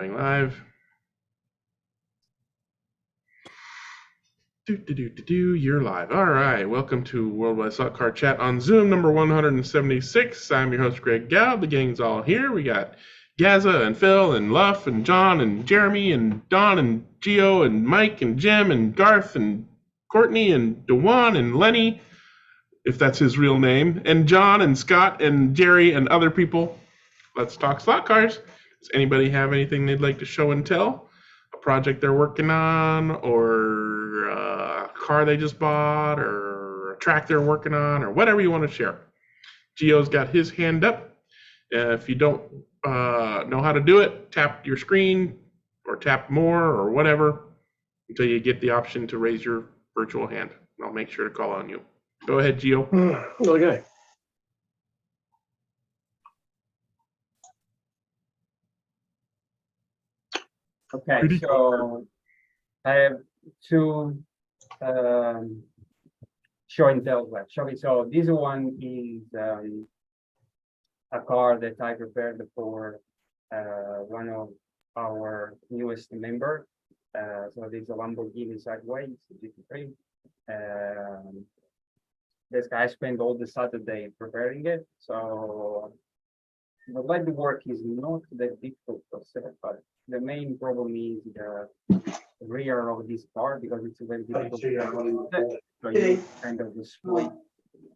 Going live. You're live. All right. Welcome to Worldwide Slot Car Chat on Zoom number 176. I'm your host, Greg Gow. The gang's all here. We got Gaza and Phil and Luff and John and Jeremy and Don and Gio and Mike and Jim and Garth and Courtney and Dewan and Lenny, if that's his real name, and John and Scott and Jerry and other people. Let's talk slot cars. Does anybody have anything they'd like to show and tell? A project they're working on, or a car they just bought, or a track they're working on, or whatever you want to share. Gio's got his hand up. If you don't know how to do it, tap your screen or tap more or whatever until you get the option to raise your virtual hand. I'll make sure to call on you. Go ahead, Gio. Okay. Okay, so I have two show and tell actually. So this one is a car that I prepared for one of our newest member. So this is a Lamborghini Sideways GT3. This guy spent all the Saturday preparing it. So the light work is not that difficult to set, but the main problem is the rear of this car because it's very difficult to set. So you kind of split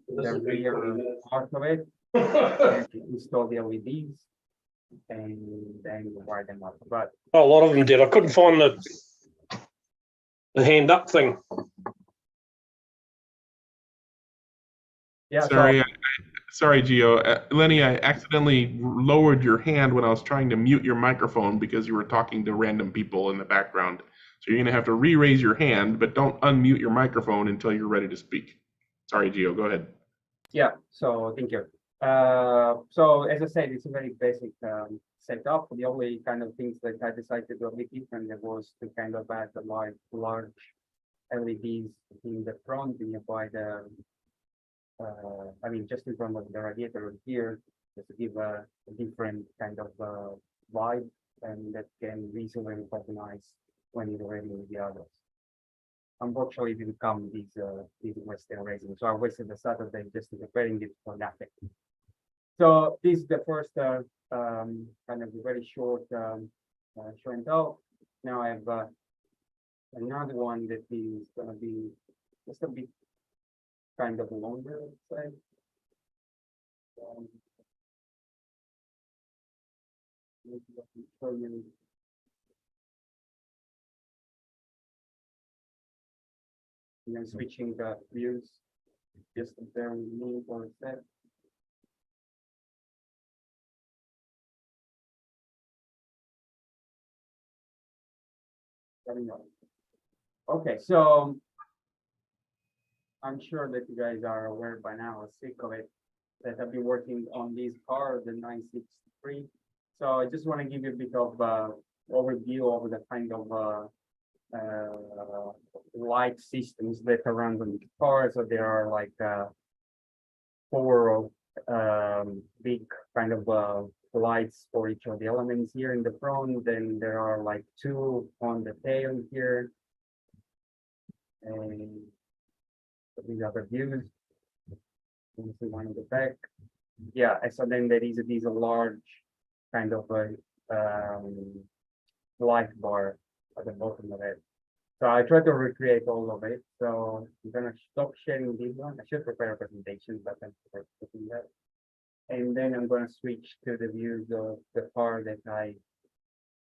the rear part of it and install the LEDs and then wire them up. But a lot of them did. I couldn't find the hand up thing. yeah, Sorry, Gio. Lenny, I accidentally lowered your hand when I was trying to mute your microphone because you were talking to random people in the background. So you're going to have to re-raise your hand, but don't unmute your microphone until you're ready to speak. Sorry, Gio. Go ahead. Yeah, so thank you. So as I said, it's a very basic setup. The only kind of things that I decided to do a bit different was to kind of add the large LEDs in the front nearby the I mean, just in front of the radiator here, just to give a different kind of vibe, and that can easily recognize when you're ready with the others. Unfortunately, it didn't come these Western racing, so I wasted the Saturday just preparing it for nothing. So this is the first kind of very short show and tell. Now I have another one that is going to be just a bit kind of longer, let's say. Maybe I can show you. And then switching the views, just bear with me for a sec. Okay, so I'm sure that you guys are aware by now, sick of it, that I've been working on this car, the 963. So I just want to give you a bit of overview of the kind of light systems that are around on the car. So there are like 4 big kind of lights for each of the elements here in the front. Then there are like 2 on the tail here. And these other views. You see one in the back. Yeah, and so then there is a large kind of light bar at the bottom of it. So I try to recreate all of it. So I'm gonna stop sharing this one. I should prepare a presentation, but I'm putting that. And then I'm gonna switch to the views of the car that I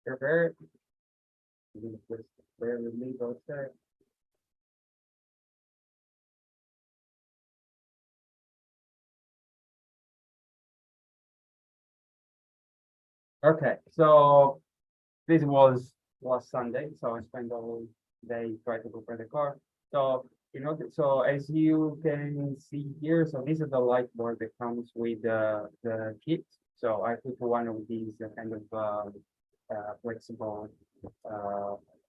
prepared. Just bear with me both sides. Okay, so this was last Sunday, so I spent all day trying to prepare the car. So so as you can see here, so this is the light board that comes with the kit. So I put one of these kind of flexible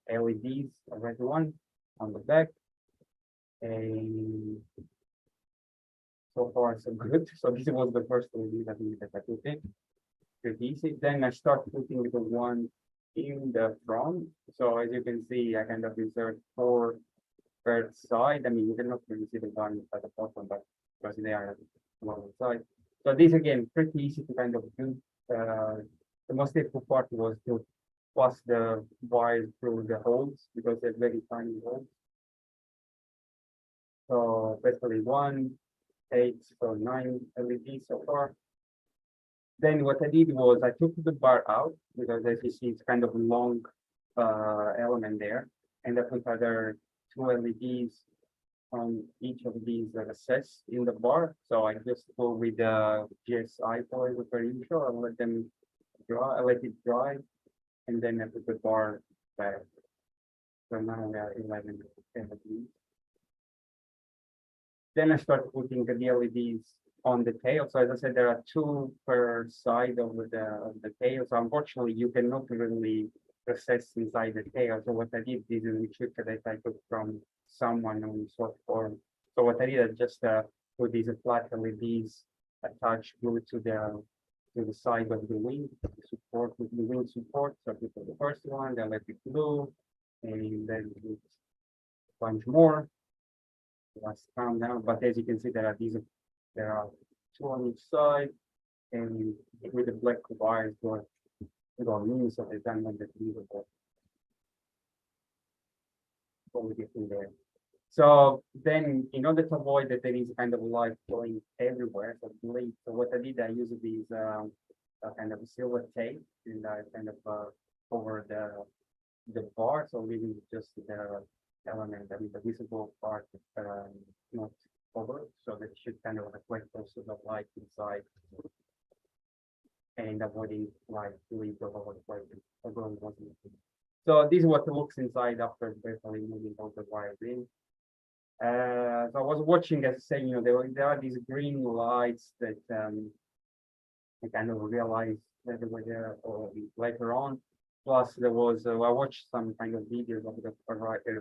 LEDs, a red one on the back, and so far so good. So this was the first LED that I put in. Pretty easy. Then I start putting the one in the front. So as you can see, I kind of insert 4 per side. I mean, you cannot really see the gun at the bottom, but because they are along the side. So this again, pretty easy to kind of do. The most difficult part was to pass the wires through the holes because they're very tiny holes. So basically 1, 8, so 9 LEDs so far. Then what I did was I took the bar out because as you see, it's kind of a long element there. And I put other 2 LEDs on each of these recesses in the bar. So I just go with the GSI foil per usual. I let them dry, I let it dry, and then I put the bar back. So now we are 11 LEDs. Then I start putting the LEDs on the tail. So as I said, there are 2 per side of the tail. So unfortunately, you cannot really recess inside the tail. So what I did is a trick that I took from someone on short form. So what I did, I just put these flat LEDs attached glued to the side of the wing support with the wing support. So I put the first one, then let it glue, and then a bunch more. Let's calm down. But as you can see, there are 2 on each side, and with the black wires going in, so they don't want the lever getting there. So then, in order to avoid that there is kind of light going everywhere, so bleed. So what I did, I used these kind of silver tape, and I kind of over the bar, so leaving just the element, I mean the visible part not over, so that should kind of reflect also the light inside and avoiding light to leave the lower plate. So this is what it looks inside after basically moving all the wires in. So I was watching, as I say, there are these green lights that I kind of realized that they were there later on. Plus, there was I watched some kind of videos of the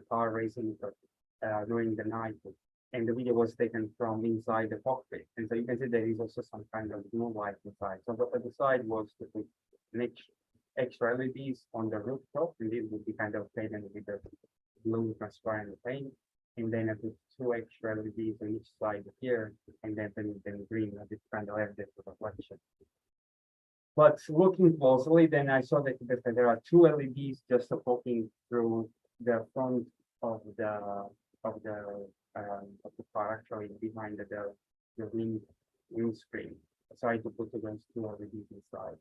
car racing during the night, and the video was taken from inside the cockpit. And so you can see there is also some kind of blue light inside. So what I decided was to put extra LEDs on the rooftop, and this would be kind of painted with the blue transparent paint. And then I put 2 extra LEDs on each side here, and then green. I just kind of have this reflection. But looking closely, then I saw that there are 2 LEDs just poking through the front of the car, actually behind the windscreen. So I had to put those 2 LEDs inside.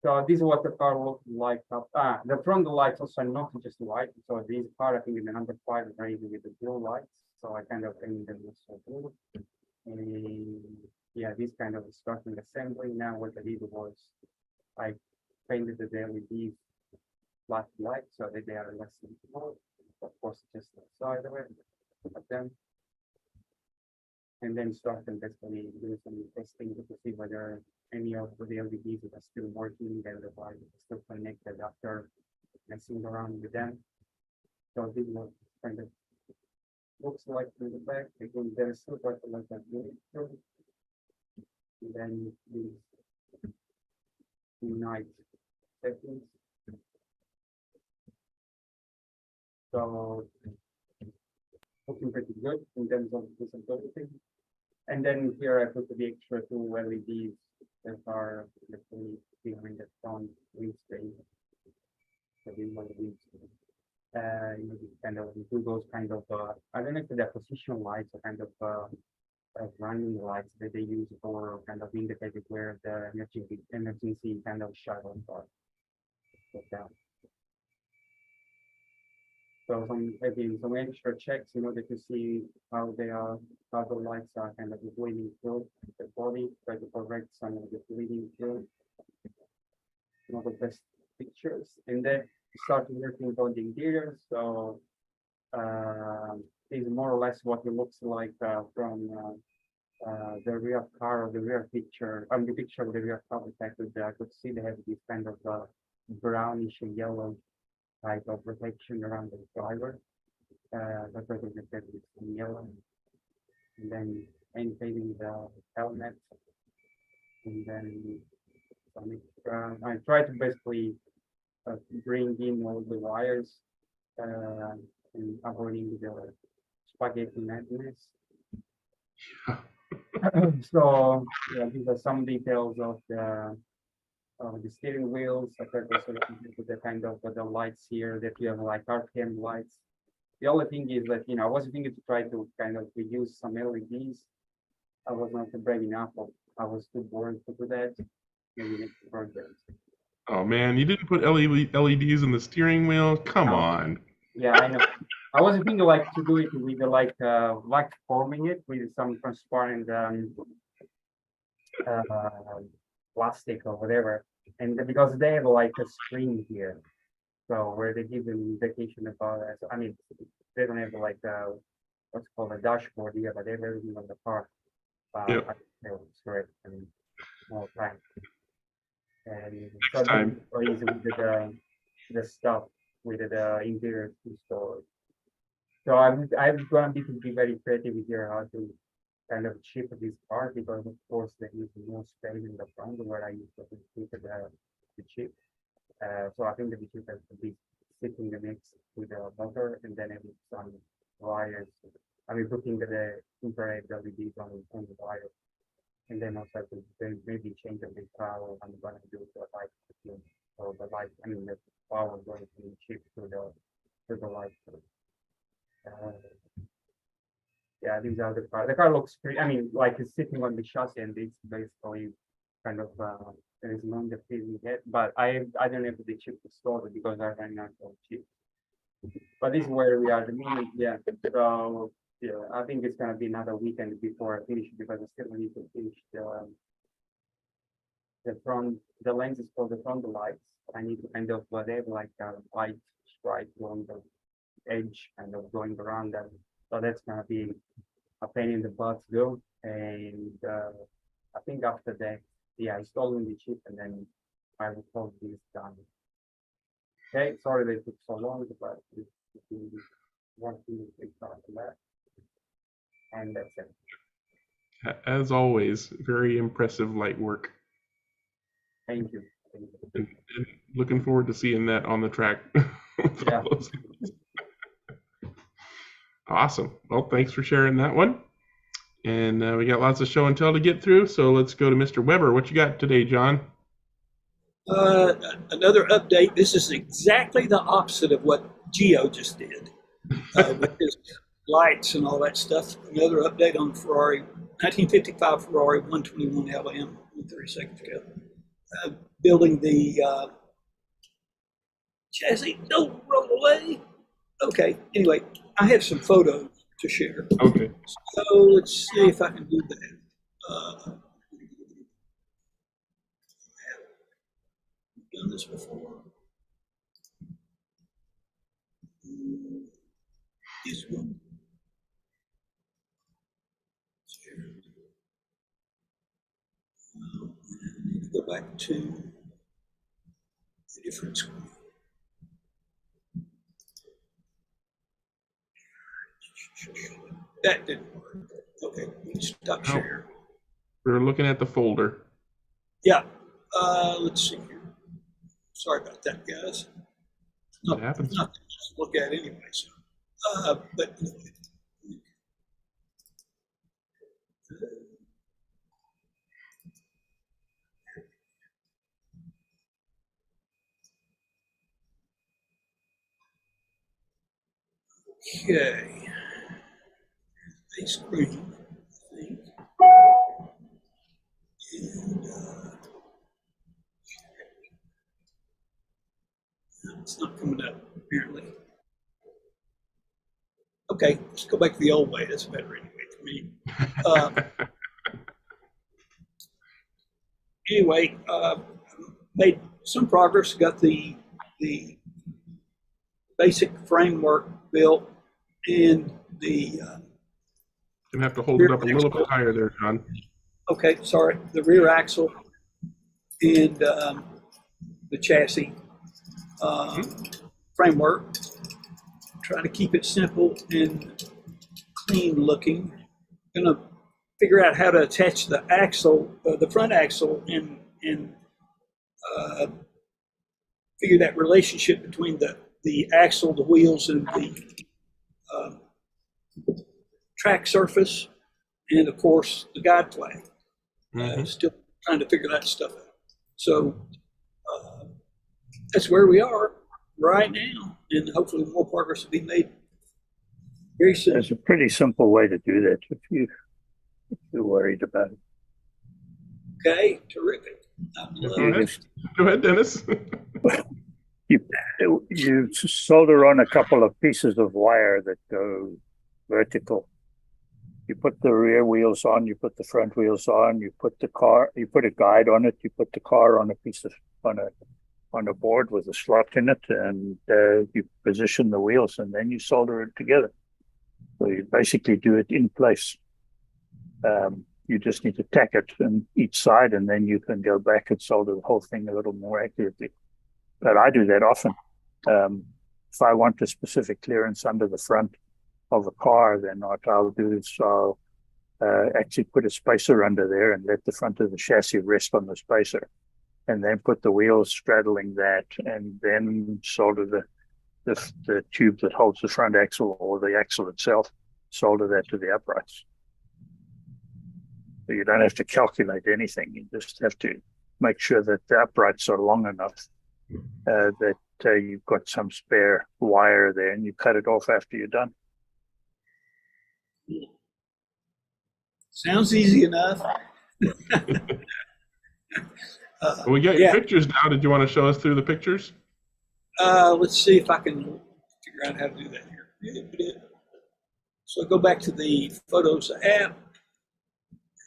So this is what the car looked like. The front lights also are not just white. So this car, I think, in the number 5 is raised with the blue lights. So I kind of painted them also blue. And yeah, this kind of starting assembly. Now what I did was I painted the LEDs black light so that they are less visible. Of course, just the side of it, of them. And then start and basically do some testing to see whether any of the LEDs are still working, and the wire is still connected after messing around with them. So this is what kind of looks like from the back. Again, there's still quite a lot of wood. And then these night settings. So looking pretty good in terms of visibility. And then here I put the extra 2 LEDs that are literally behind the front windscreen. Kind of do those kind of I don't know if they're position lights or kind of running lights that they use for kind of indicating where the emergency kind of shuttles are. So some extra checks in order to see how the lights are kind of bleeding through the body, try to correct some of the bleeding through. One of the best pictures. And then start working on the interior. So is more or less what it looks like from the rear car or the rear picture. On the picture of the rear car, I could see they have this kind of brownish and yellow type of reflection around the driver. That's what we said with some yellow. And then painting the helmet. And then some I try to basically bring in all the wires and avoiding the spaghetti madness. So yeah, these are some details of the steering wheels. I tried also to the kind of the lights here that you have like RPM lights. The only thing is that I was thinking to try to kind of reuse some LEDs. I was not brave enough. I was too bored to do that. Maybe next project. Oh man, you didn't put LEDs in the steering wheel? Come No. on. Yeah, I know. I was thinking like to do it with like forming it with some transparent uh, plastic or whatever, and because they have like a screen here, so where they give an indication about it. I mean, they don't have like what's called a dashboard here, but they have everything on the car. Yep. I think it's correct and more time. And so Next time. or easy with the stuff with the interior store. So I'm gonna be to be very creative here how to kind of chip this part because of course there is no space in the front where I used to keep the chip. So I think the chip has to be sitting next to the motor and then with some wires. I mean putting the infrared LEDs on the wire. And then also to maybe change a bit how I'm gonna do the light. So the light, I mean the power going to be shipped to the light. Yeah, these are the car. The car looks pretty. I mean, like it's sitting on the chassis, and it's basically kind of there is none the feeling yet. But I don't have the chip installed because I ran out of chip. But this is where we are at the moment. Yeah. So yeah, I think it's gonna be another weekend before I finish because I still need to finish the front. The lenses for the front lights. I need to kind of whatever like a white stripe on the edge kind of going around them. So that's gonna be a pain in the butt to do. And I think after that, yeah, installing the chip and then I will call this done. Okay, sorry that it took so long, but it's one thing to take part of that. And that's it. As always, very impressive light work. Thank you. And looking forward to seeing that on the track. Yeah. Awesome. Well, thanks for sharing that one. And we got lots of show and tell to get through, so let's go to Mr. Weber. What you got today, John? Another update. This is exactly the opposite of what Gio just did with his lights and all that stuff. Another update on Ferrari, 1955 Ferrari 121 LM, 132nd scale. Building the chassis. Don't roll away. Okay. Anyway, I have some photos to share. Okay. So let's see if I can do that. I've done this before. This one. I need to go back to the different screen. That didn't work. Okay, we stop share. We're looking at the folder. Yeah. Let's see here. Sorry about that, guys. It happens. Nothing to look at anyway. So, but okay. A screen, I think. And it's not coming up, apparently. Okay, let's go back to the old way. That's better anyway for me. Anyway, made some progress, got the basic framework built and the You have to hold it up a little bit higher there, John. okay, sorry, the rear axle and the chassis framework. Trying to keep it simple and clean looking. Gonna figure out how to attach the axle, the front axle, and figure that relationship between the axle, the wheels, and the track surface, and of course the guide flag. Still trying to figure that stuff out. So that's where we are right now, and hopefully more progress will be made very soon. There's a pretty simple way to do that if you're worried about it. Okay, terrific. Go ahead, Dennis. You solder on a couple of pieces of wire that go vertical. You put the rear wheels on, you put the front wheels on, you put a guide on it, you put the car on a board with a slot in it, and you position the wheels, and then you solder it together. So you basically do it in place. You just need to tack it on each side, and then you can go back and solder the whole thing a little more accurately. But I do that often. If I want a specific clearance under the front of the car, then what I'll do is I'll actually put a spacer under there and let the front of the chassis rest on the spacer, and then put the wheels straddling that, and then solder the tube that holds the front axle, or the axle itself, solder that to the uprights. So you don't have to calculate anything. You just have to make sure that the uprights are long enough that you've got some spare wire there, and you cut it off after you're done. Sounds easy enough. We got your pictures now. Did you want to show us through the pictures? Let's see if I can figure out how to do that here. So go back to the Photos app.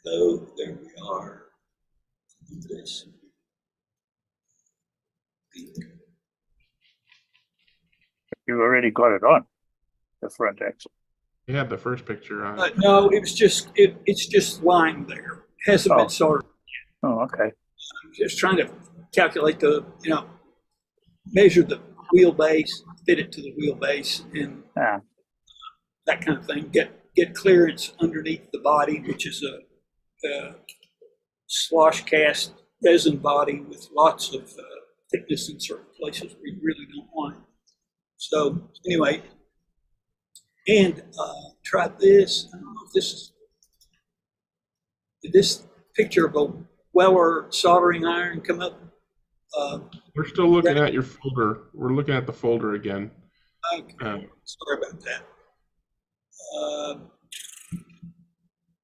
So there we are. Do this. You've already got it on the front axle. You had the first picture on. No, it's just lying there. It hasn't been soldered. Oh, okay. I'm just trying to calculate measure the wheelbase, fit it to the wheelbase, and that kind of thing. Get clearance underneath the body, which is a slosh cast resin body with lots of thickness in certain places where you really don't want it. So anyway, and try this. I don't know if did this picture of a Weller soldering iron come up? We're still looking at your folder. We're looking at the folder again. Okay. Sorry about that.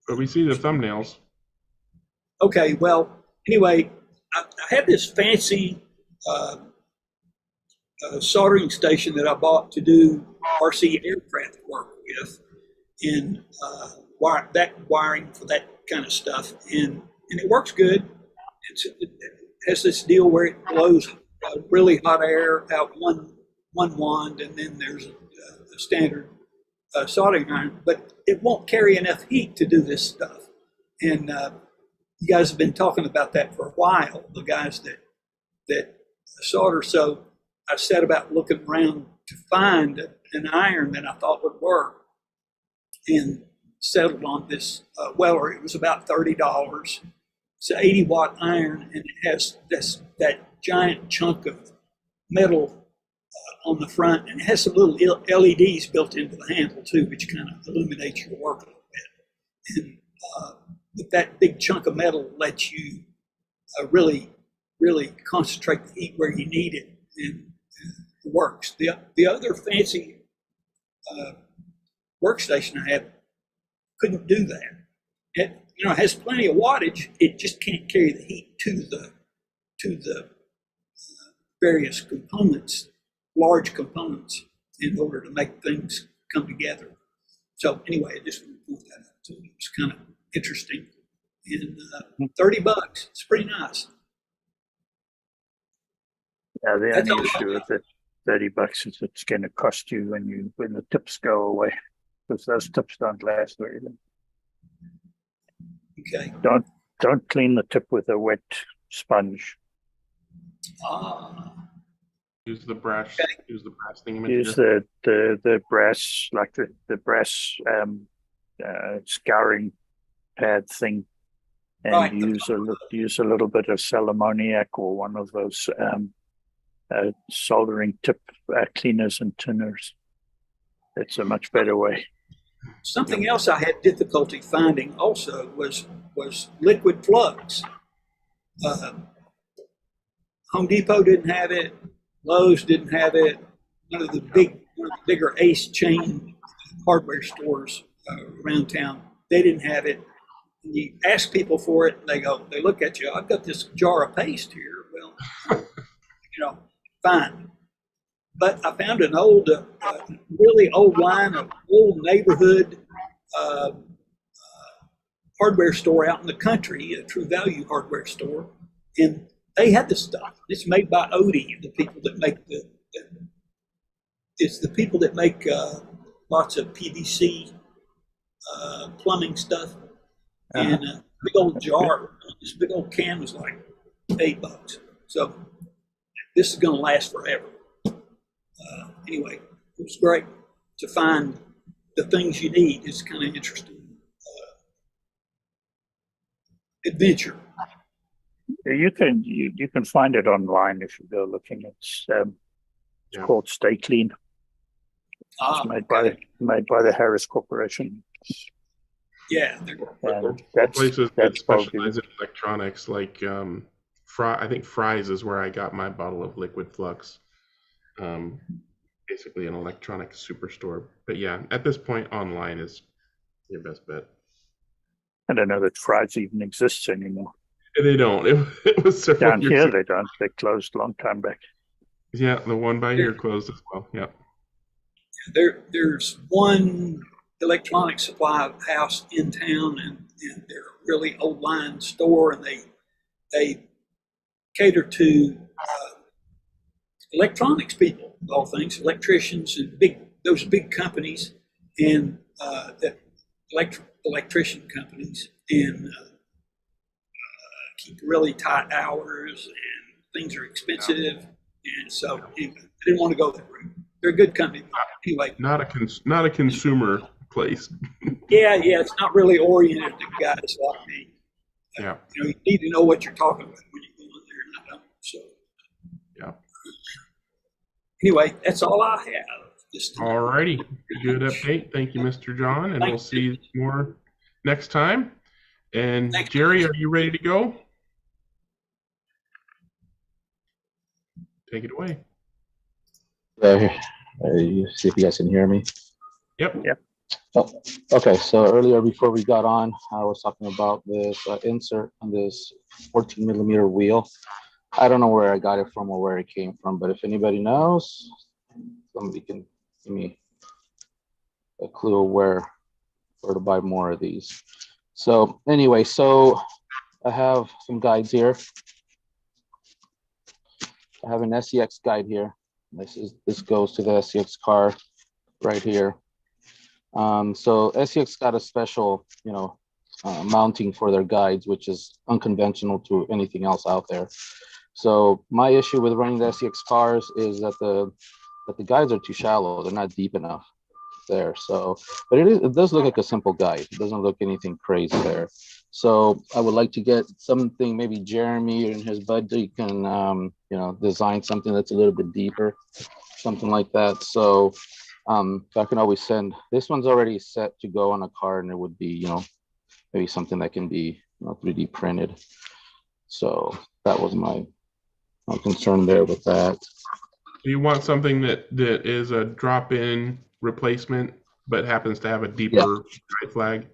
But we see the thumbnails. Okay, well, anyway, I had this fancy soldering station that I bought to do RC aircraft work with, and wiring for that kind of stuff, and it works good. It has this deal where it blows really hot air out one wand, and then there's a standard soldering iron, but it won't carry enough heat to do this stuff. And you guys have been talking about that for a while, the guys that solder. So I set about looking around to find an iron that I thought would work, and settled on this Weller. It was about $30. It's an 80-watt iron, and it has that giant chunk of metal on the front, and it has some little LEDs built into the handle too, which kind of illuminates your work a little bit. And but that big chunk of metal lets you really concentrate the heat where you need it, and it works. The other fancy workstation I had couldn't do that. It has plenty of wattage. It just can't carry the heat to the various components, large components, in order to make things come together. So anyway, I just want to point that out. So it's kind of interesting. And $30, it's pretty nice. Yeah, the only issue with it, $30 is it's going to cost you when the tips go away, because those tips don't last very long. Okay. Don't clean the tip with a wet sponge. Use the brass. Okay. Use the brass thing. Use the brass, like the brass scouring pad thing, and Right. use a little bit of sal ammoniac or one of those soldering tip cleaners and tinners. It's a much better way. Something else I had difficulty finding also was liquid plugs. Home Depot didn't have it. Lowe's didn't have it. One of the bigger Ace chain hardware stores around town, they didn't have it. And you ask people for it, and they look at you. I've got this jar of paste here. Well, fine. But I found an old, really old line of old neighborhood hardware store out in the country, a True Value hardware store, and they had the stuff. It's made by Odie, the people that make it's the people that make lots of PVC plumbing stuff. And a big old jar, this big old can was like $8. So this is going to last forever. Anyway, it was great to find the things you need. It's kind of interesting adventure. You can find it online if you go looking. It's called Stay Clean. It's made by the Harris Corporation. Yeah, that's places that specialize in electronics, like I think Fry's is where I got my bottle of liquid flux. Basically an electronic superstore. But yeah, at this point, online is your best bet. I don't know that Fry's even exists anymore. They don't. It was several down years here. ago. They don't. They closed a long time back. Yeah, the one by here closed as well. Yeah. There's one electronic supply house in town, and they're a really old line store, and they cater to electronics people, all things, electricians and those big companies, and that electrician companies, and keep really tight hours, and things are expensive, and so anyway, I didn't want to go that route. They're a good company. Anyway, not a consumer place. yeah, it's not really oriented to guys like me. Yeah. You need to know what you're talking about when you go in there, and I don't. So yeah. Anyway, that's all I have this time. All righty. Good update. Thank you, Mr. John, and we'll see you more next time. And Jerry, are you ready to go? Take it away. You see if you guys can hear me. Yep. Oh, okay, so earlier before we got on, I was talking about this insert on this 14 millimeter wheel. I don't know where I got it from or where it came from, but if anybody knows, somebody can give me a clue of where to buy more of these. So anyway, so I have some guides here. I have an SEX guide here. This goes to the SEX car right here. So SEX got a special, mounting for their guides, which is unconventional to anything else out there. So my issue with running the SEX cars is that the guides are too shallow. They're not deep enough there. So, but it does look like a simple guide. It doesn't look anything crazy there. So I would like to get something, maybe Jeremy and his buddy can, design something that's a little bit deeper, something like that. So I can always send. This one's already set to go on a card, and it would be, maybe something that can be 3D printed. So that was my concern there with that. You want something that is a drop-in replacement, but happens to have a deeper guide flag.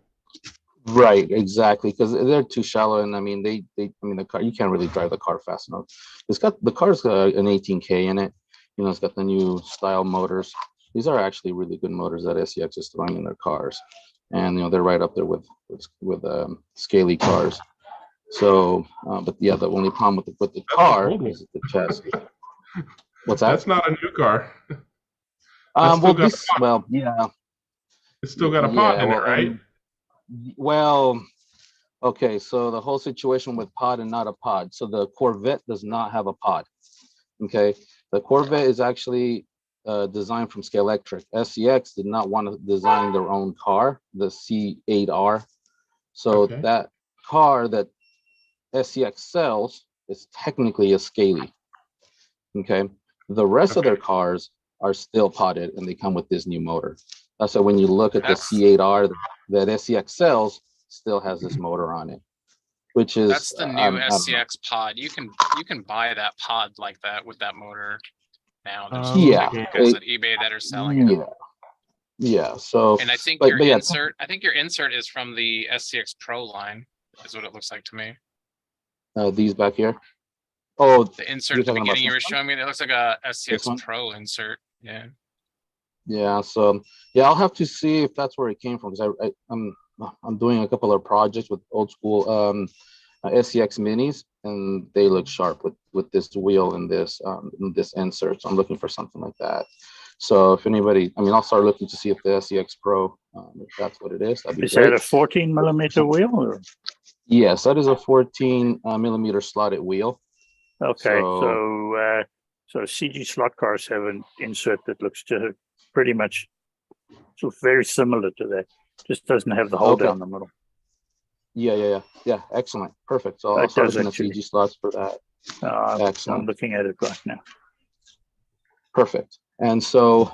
Right, exactly, because they're too shallow, and the car, you can't really drive the car fast enough. The car's got an 18K in it. It's got the new style motors. These are actually really good motors that SEX is throwing in their cars, and they're right up there with scaly cars. So, but yeah, the only problem with the car is the chassis. What's that? That's not a new car. Yeah. It's still got a pod in it, right? Well, okay. So the whole situation with pod and not a pod. So the Corvette does not have a pod. Okay, the Corvette is actually designed from Scalextric. SEX did not want to design their own car, the C8R. So that car that SEX sells is technically a Scaley. Okay, The rest of their cars are still potted, and they come with this new motor. So when you look at the C8R that SCX sells, still has this motor on it, which is That's the new SCX pod. You can buy that pod like that with that motor now. There's yeah, guys at eBay that are selling it. Yeah. So, and I think but your yeah, insert, I think your insert is from the SCX Pro line, is what it looks like to me. these back here. Oh, The insert you're at the talking about beginning you were this one? showing me, that looks like a This SCX one? Pro insert. Yeah. Yeah. So yeah, I'll have to see if that's where it came from, because I'm doing a couple of projects with old school SCX minis, and they look sharp with this wheel and this insert. So I'm looking for something like that. So if anybody, I mean, I'll start looking to see if the SCX Pro, if that's what it is, that'd be Is great. that a 14 millimeter wheel? Or? Yes, that is a 14 millimeter slotted wheel. Okay, so CG slot cars have an insert that looks pretty much very similar to that. Just doesn't have the hole down the middle. Yeah. Excellent, perfect. So I'll start looking at CG slots for that. Excellent. I'm looking at it right now. Perfect. And so,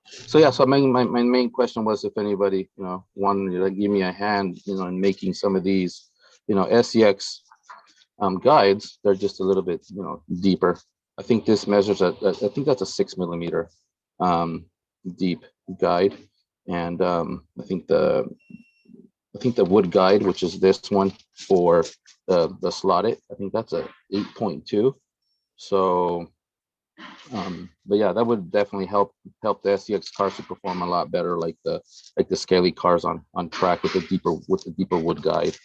so my main question was if anybody, wanted to give me a hand, in making some of these, SCX guides. They're just a little bit, deeper. I think this measures I think that's a 6 millimeter deep guide, and I think the wood guide, which is this one for the slotted, I think that's a 8.2. So. But yeah, that would definitely help the SCX cars to perform a lot better, like the Scaly cars on track with the deeper wood guide.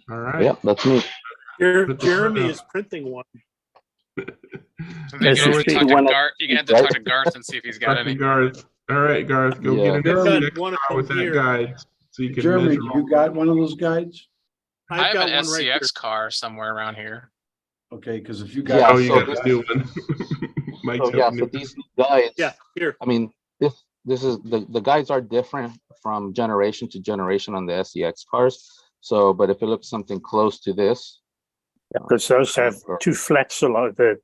All right. Yeah, that's me. Jeremy is printing one. So you're gonna have to talk to Garth and see if he's got any. Garth. All right, Garth, go get an Jeremy, SCX with that guide so you can Jeremy, measure. you got one of those guides? I have got an one right SCX here. car somewhere around here. Okay, because if you Yeah, got, You so got the new one. Mike's got the so new these guides. Yeah, here. I mean, this is the guides are different from generation to generation on the SCX cars. So, but if it looks something close to this, Because those have two flats along that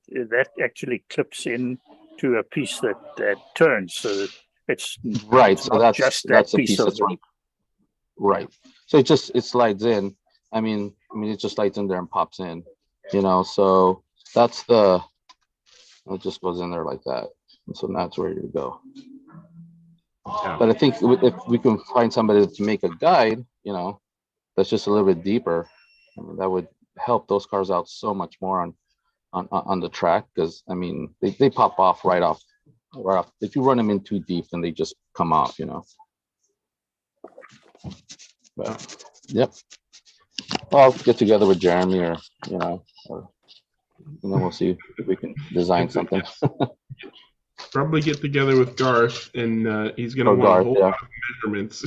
actually clips in to a piece that turns, so that it's right. it's So not that's a piece of that's right. So it slides in. I mean, it just slides in there and pops in. So that's it just goes in there like that. And so that's where you go. Yeah. But I think if we can find somebody to make a guide, that's just a little bit deeper, that would help those cars out so much more on the track, because I mean they pop off right off. If you run them in too deep, then they just come off, But yep. Well, I'll get together with Jeremy or and then we'll see if we can design something. Probably get together with Garth, and he's gonna want a whole lot of measurements.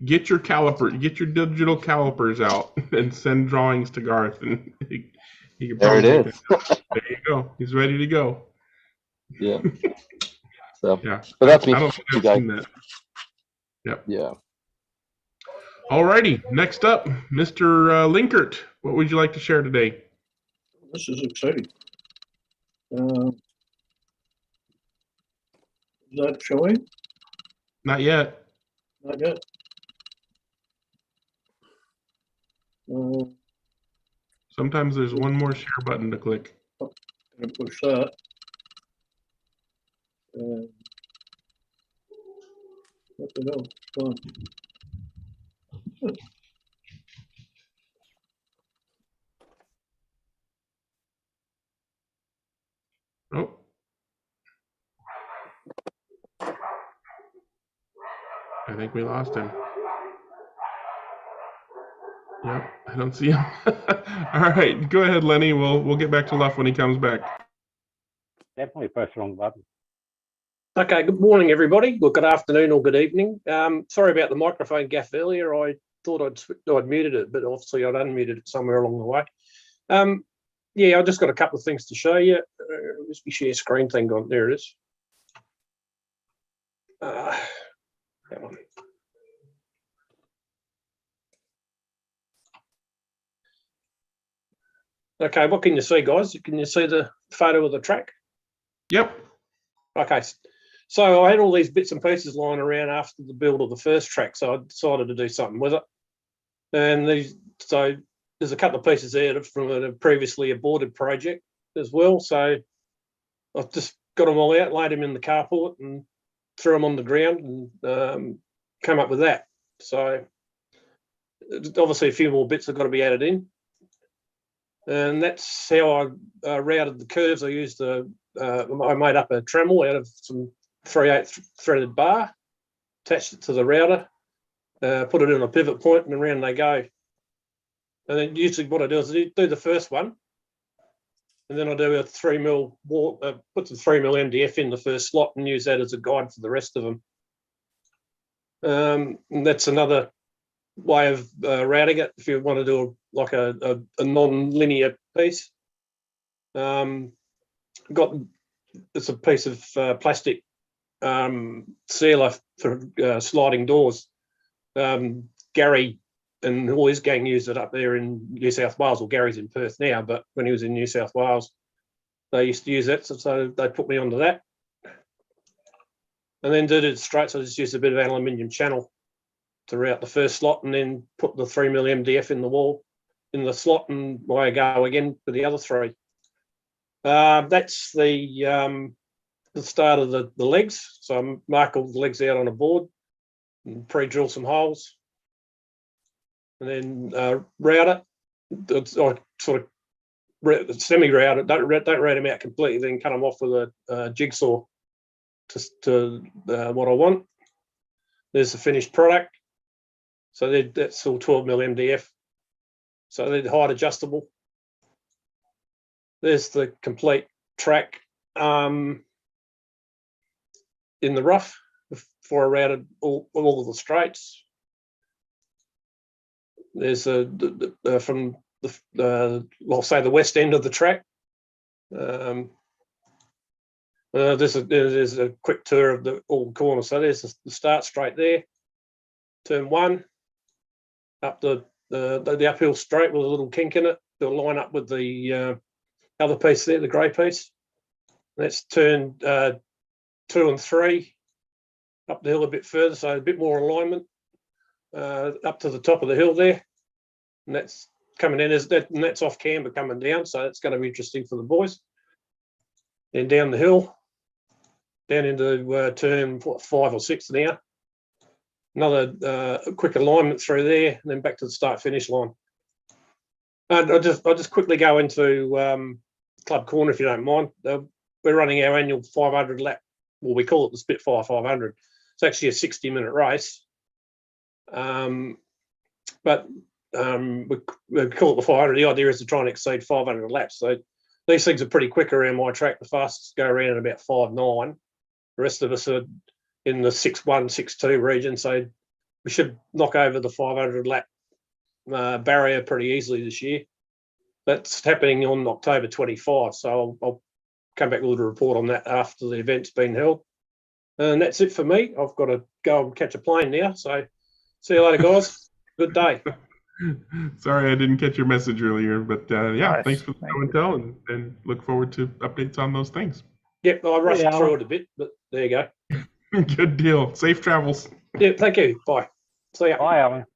Get your digital calipers out and send drawings to Garth, and he can There it is. There you go. He's ready to go. Yeah. So Yeah. but that's me. I don't think I've guys. seen that. Yep. Yeah. Alrighty. Next up, Mr. Linkert. What would you like to share today? this is exciting. Is that showing? Not yet. Not yet. Sometimes there's one more share button to click. Gonna push that. What the hell? Gone. Oh. I think we lost him. Yep, I don't see him. All right, go ahead, Lenny. We'll get back to Luff when he comes back. Definitely press the wrong button. Okay, good morning, everybody. Well, good afternoon or good evening. Sorry about the microphone gaff earlier. I thought I'd muted it, but obviously I'd unmuted it somewhere along the way. Yeah, I just got a couple of things to show you. Just be share screen thing gone. There it is. That one. Okay, what can you see, guys? Can you see the photo of the track? Yep. Okay, so I had all these bits and pieces lying around after the build of the first track, so I decided to do something with it. And so there's a couple of pieces there from a previously aborted project as well. So I've just got them all out, laid them in the carport, and threw them on the ground, and come up with that. So obviously a few more bits have got to be added in. And that's how I routed the curves. I used I made up a Dremel out of some 3/8 threaded bar, attached it to the router, put it in a pivot point, and around they go. And then usually what I do is I do the first one, and then I do a 3mm put the 3mm MDF in the first slot and use that as a guide for the rest of them. And that's another way of routing it if you want to do a non-linear piece. It's a piece of plastic sealer for sliding doors. Gary and all his gang used it up there in New South Wales. Well, Gary's in Perth now, but when he was in New South Wales, they used to use that, so they put me onto that. And then did it straight, so I just used a bit of aluminium channel to route the first slot, and then put the 3mm MDF in the wall, in the slot, and away I go again for the other three. That's the start of the legs. So I mark all the legs out on a board and pre-drill some holes, and then route it. I sort of semi-route it. Don't route them out completely. Then cut them off with a jigsaw to what I want. There's the finished product. So that's all 12mm MDF. So they're height adjustable. There's the complete track in the rough before I routed all of the straights. There's from I'll say the west end of the track. There's a quick tour of all the corners. So there's the start straight there. Turn one, up the uphill straight with a little kink in it. They'll line up with the other piece there, the grey piece. That's turn 2 and 3, up the hill a bit further, so a bit more alignment up to the top of the hill there. And that's coming in, and that's off camber coming down, so it's going to be interesting for the boys. Then down the hill, down into turn 5 or 6 now. Another quick alignment through there, and then back to the start-finish line. I'll just quickly go into Club Corner, if you don't mind. We're running our annual 500 lap. Well, we call it the Spitfire 500. It's actually a 60-minute race, but we call it the 500. The idea is to try and exceed 500 laps. So these things are pretty quick around my track. The fastest go around at about 5.9. The rest of us are in the 6.1, 6.2 region. So we should knock over the 500 lap barrier pretty easily this year. That's happening on October 25. So I'll come back with a report on that after the event's been held. And that's it for me. I've got to go and catch a plane now. So see you later, guys. Good day. Sorry I didn't catch your message earlier, but yeah, Nice. thanks for the show and tell, and look forward to updates on those things. Yep, I rushed through it a bit, but there you go. Good deal. Safe travels. Yeah, thank you. Bye. See ya. Bye, Alan.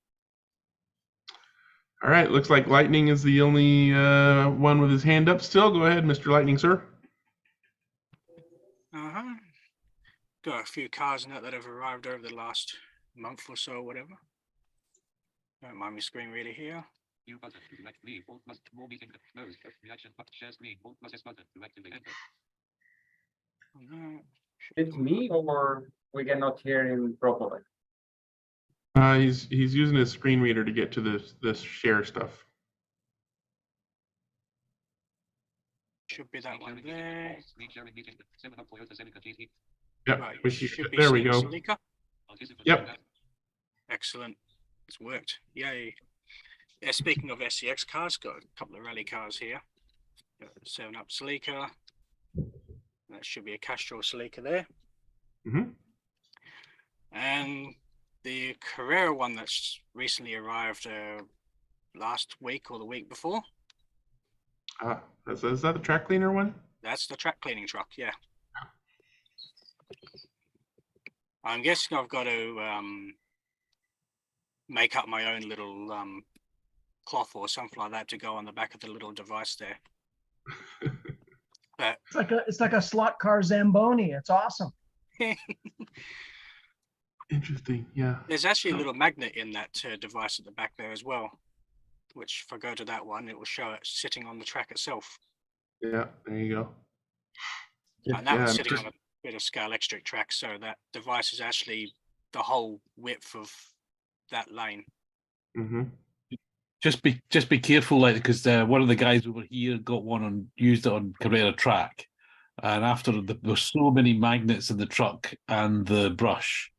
All right, looks like Lightning is the only one with his hand up still. Go ahead, Mr. Lightning, sir. Got a few cars in it that have arrived over the last month or so, or whatever. Don't mind me screen reader here. It's me, or we cannot hear him properly? He's using his screen reader to get to this share stuff. Should be that one there. Yep, Right, we see should it. be There we go. Celica. Yep. Excellent. It's worked. Yay. Yeah, speaking of SCX cars, got a couple of rally cars here. Got 7-Up Celica. That should be a Castro Celica there. Mm-hmm. And the Carrera one that's recently arrived last week or the week before. Ah, is that the track cleaner one? That's the track cleaning truck, yeah. I'm guessing I've got to make up my own little cloth or something like that to go on the back of the little device there. But It's like a slot car Zamboni. It's awesome. Interesting. Yeah. there's actually a little magnet in that device at the back there as well, which if I go to that one, it will show it sitting on the track itself. Yeah. There you go. And that Yeah, was sitting on a bit of Scalextric track, so that device is actually the whole width of that lane. Mm-hmm. Just be careful, like, because one of the guys over here got one on, used it on Carrera track, and after there's so many magnets in the truck and the brush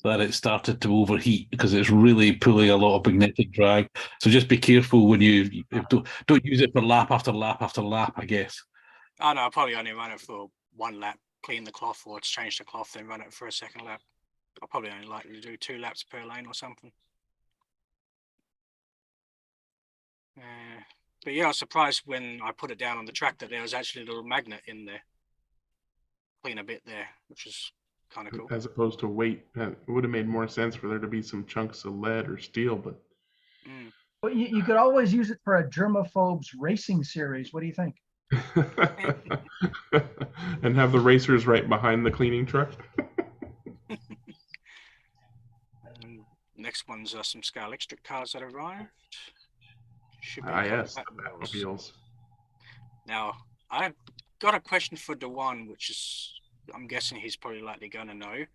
that it started to overheat because it's really pulling a lot of magnetic drag. So just be careful when don't use it for lap after lap after lap, I guess. Oh no, I'll probably only run it for one lap, clean the cloth or change the cloth, then run it for a second lap. I'll probably only likely to do 2 laps per lane or something. But yeah, I was surprised when I put it down on the track that there was actually a little magnet in there. Clean a bit there, which is kind of cool. As opposed to weight, it would have made more sense for there to be some chunks of lead or steel, but. But you could always use it for a Germaphobes racing series. What do you think? And have the racers right behind the cleaning truck. Next one's some Scalextric cars that arrived. Should be Yes, the Batmobiles. Batmobiles. Now, I've got a question for Dewan, which is, I'm guessing he's probably likely going to know.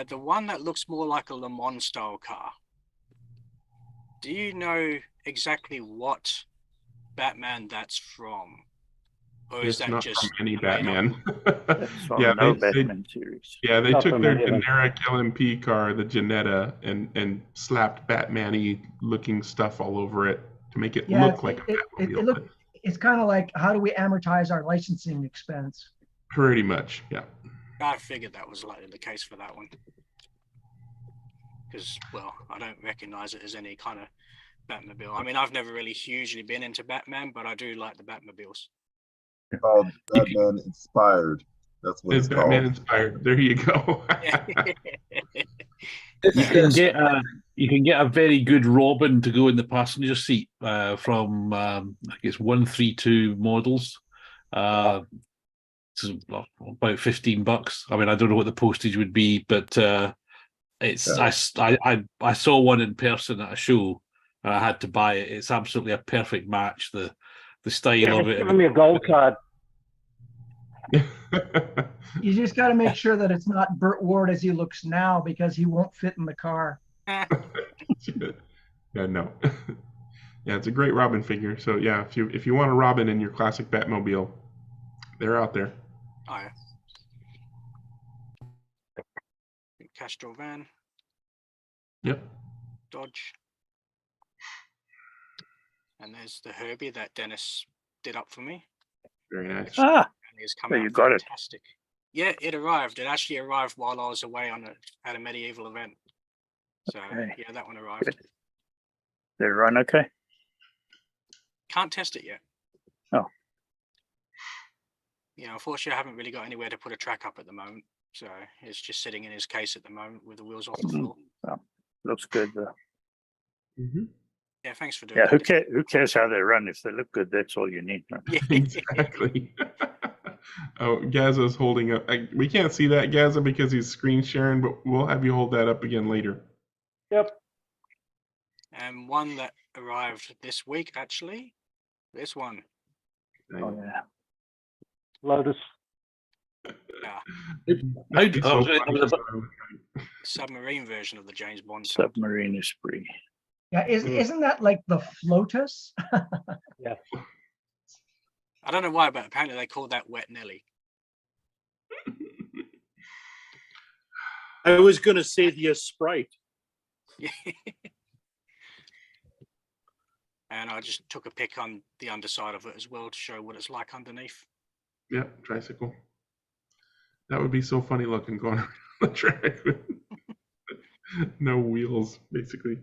The one that looks more like a Le Mans style car. Do you know exactly what Batman that's from? Or is It's that not just from any a made-up Batman. That's from Yeah, no they- Batman series. Yeah, they Not took from their any of them. generic LMP car, the Janetta, and slapped Batman-y looking stuff all over it to make it look like a Batmobile. It's kind of like, how do we amortize our licensing expense? Pretty much, yeah. I figured that was likely the case for that one. Because, well, I don't recognize it as any kind of Batmobile. I mean, I've never really hugely been into Batman, but I do like the Batmobiles. Called Batman Inspired. That's what It's it's Batman called. inspired. There you go. You can get a very good Robin to go in the passenger seat from I guess 132 models. It's about $15. I mean, I don't know what the postage would be, but it's I saw one in person at a show and I had to buy it. It's absolutely a perfect match. The style of it. Give me a gold card. You just got to make sure that it's not Burt Ward as he looks now, because he won't fit in the car. Yeah, no. Yeah, it's a great Robin figure. So yeah, if you want a Robin in your classic Batmobile, they're out there. Oh, yeah. Castrol van. Yep. Dodge. And there's the Herbie that Dennis did up for me. Very nice. Ah, And it's come there out you got it. fantastic. Yeah, it arrived. It actually arrived while I was away at a medieval event. So Okay. yeah, that one arrived. Good. They run okay? Can't test it yet. Oh. Yeah, unfortunately, I haven't really got anywhere to put a track up at the moment. So it's just sitting in his case at the moment with the wheels off the floor. Well, looks good though. Mm-hmm. Yeah, thanks for doing Yeah, that. who cares how they run? If they look good, that's all you need. Huh? Yeah. Exactly. Oh, Gaza's holding up. We can't see that, Gaza, because he's screen sharing, but we'll have you hold that up again later. Yep. And one that arrived this week, actually. This one. Oh yeah. Lotus. Yeah. That'd be so I funny. was Submarine version of the James Bond. Submarine is free. Yeah, isn't that like the Flotus? Yeah. I don't know why, but apparently they call that Wet Nelly. I was going to say the Sprite. And I just took a pic on the underside of it as well to show what it's like underneath. Yeah, tricycle. That would be so funny looking going around the track with no wheels, basically.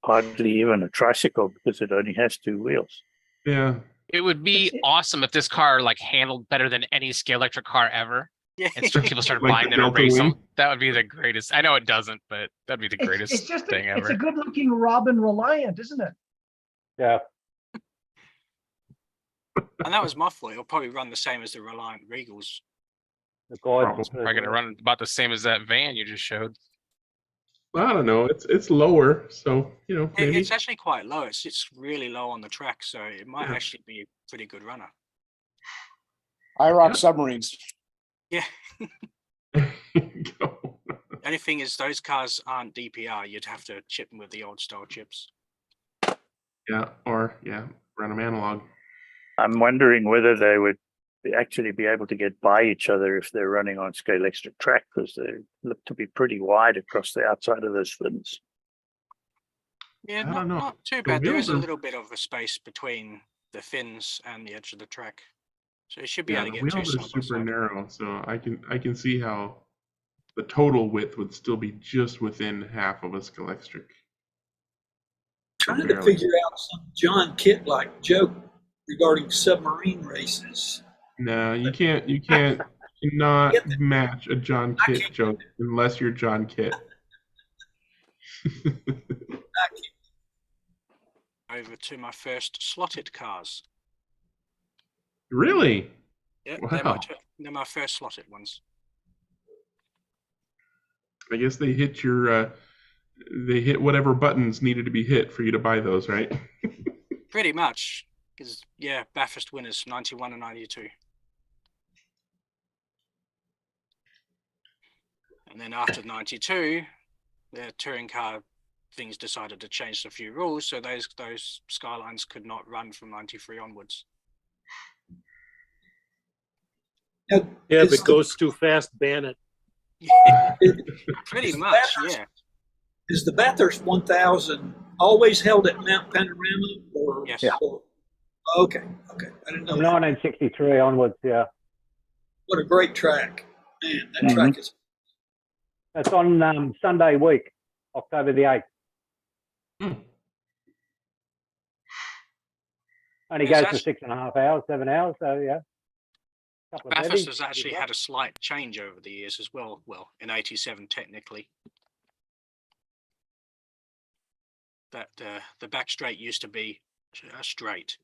Hardly even a tricycle because it only has 2 wheels. Yeah. It would be awesome if this car like handled better than any Scalextric car ever. Yeah. And people started Like buying the them to Delta race Wing? them. That would be the greatest. I know it doesn't, but that'd be the It's greatest just thing it's a ever. good looking Robin Reliant, isn't it? Yeah. And that was my thought. It'll probably run the same as the Reliant Regals. The guide. Probably. It's probably gonna run about the same as that van you just showed. I don't know. It's lower, so maybe. It's actually quite low. It's really low on the track, so it might Yeah. actually be a pretty good runner. I rock submarines. Yeah. Go. The only thing is those cars aren't DPR. You'd have to chip them with the old style chips. Yeah, or run them analog. I'm wondering whether they would actually be able to get by each other if they're running on Scalextric track, because they look to be pretty wide across the outside of those fins. Yeah, I don't know. not too The bad. There is wheels a are- little bit of a space between the fins and the edge of the track, so you should be Yeah, able the to get two wheels are side by super side. narrow, so I can see how the total width would still be just within half of a Scalextric. Trying to Barely. figure out some John Kitt-like joke regarding submarine races. No, you cannot match a John Kitt joke unless you're John Kitt. Over to my first slotted cars. Really? Yeah, Wow. they're my first slotted ones. I guess they hit they hit whatever buttons needed to be hit for you to buy those, right? Pretty much, because Bathurst winners 91 and 92. And then after 92, the touring car things decided to change a few rules, so those Skylines could not run from 93 onwards. Yeah, if it goes too fast, ban it. Pretty much, yeah. Is the Bathurst 1000 always held at Mount Panorama? Or, Yes. Yeah. Okay. I didn't know From that. 1963 onwards, yeah. What a great track. Man, that track is. It's on Sunday week, October the 8th. Only Yes, goes for 6.5 hours, 7 hours, so yeah. Couple of Bathurst heavies. has actually had a slight change over the years as well. Well, in 87 technically. That the back straight used to be straight,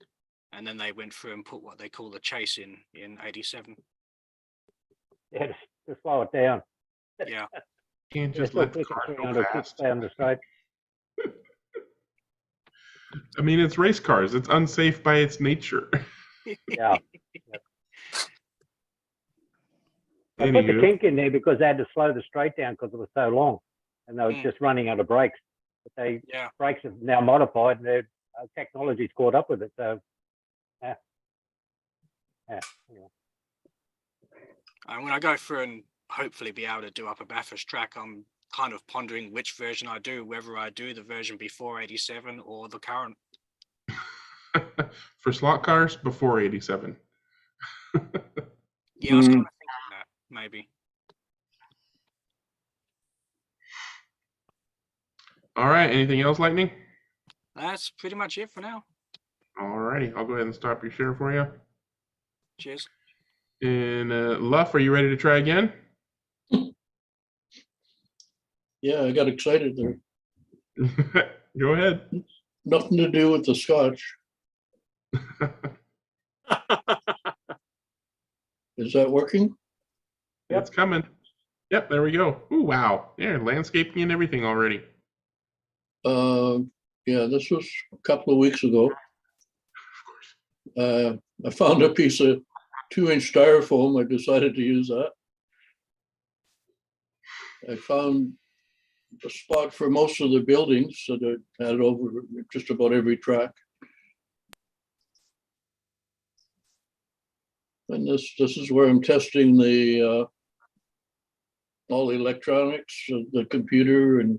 and then they went through and put what they call the chase in 87. Yeah, to slow it down. Yeah. Can't just Still let the pushing car go 300 fast. down the straight. I mean, it's race cars. It's unsafe by its nature. Yeah. I put the Anywho. kink in there because they had to slow the straight down because it was so long, and they were just running out of brakes. But they brakes have now modified, and their technology's caught up with it. So, yeah. Anyway. And when I go through and hopefully be able to do up a Bathurst track, I'm kind of pondering which version I do, whether I do the version before 87 or the current. For slot cars, before 87. Yeah, I was kind of thinking that, maybe. All right. Anything else, Lightning? That's pretty much it for now. All righty. I'll go ahead and stop your share for you. Cheers. And Luff, are you ready to try again? Yeah, I got excited there. Go ahead. Nothing to do with the scotch. Is that working? It's coming. Yep, there we go. Ooh, wow. Yeah, landscaping and everything already. Yeah, this was a couple of weeks ago. I found a piece of 2-inch styrofoam. I decided to use that. I found a spot for most of the buildings that I had over just about every track. And this is where I'm testing the all the electronics, the computer, and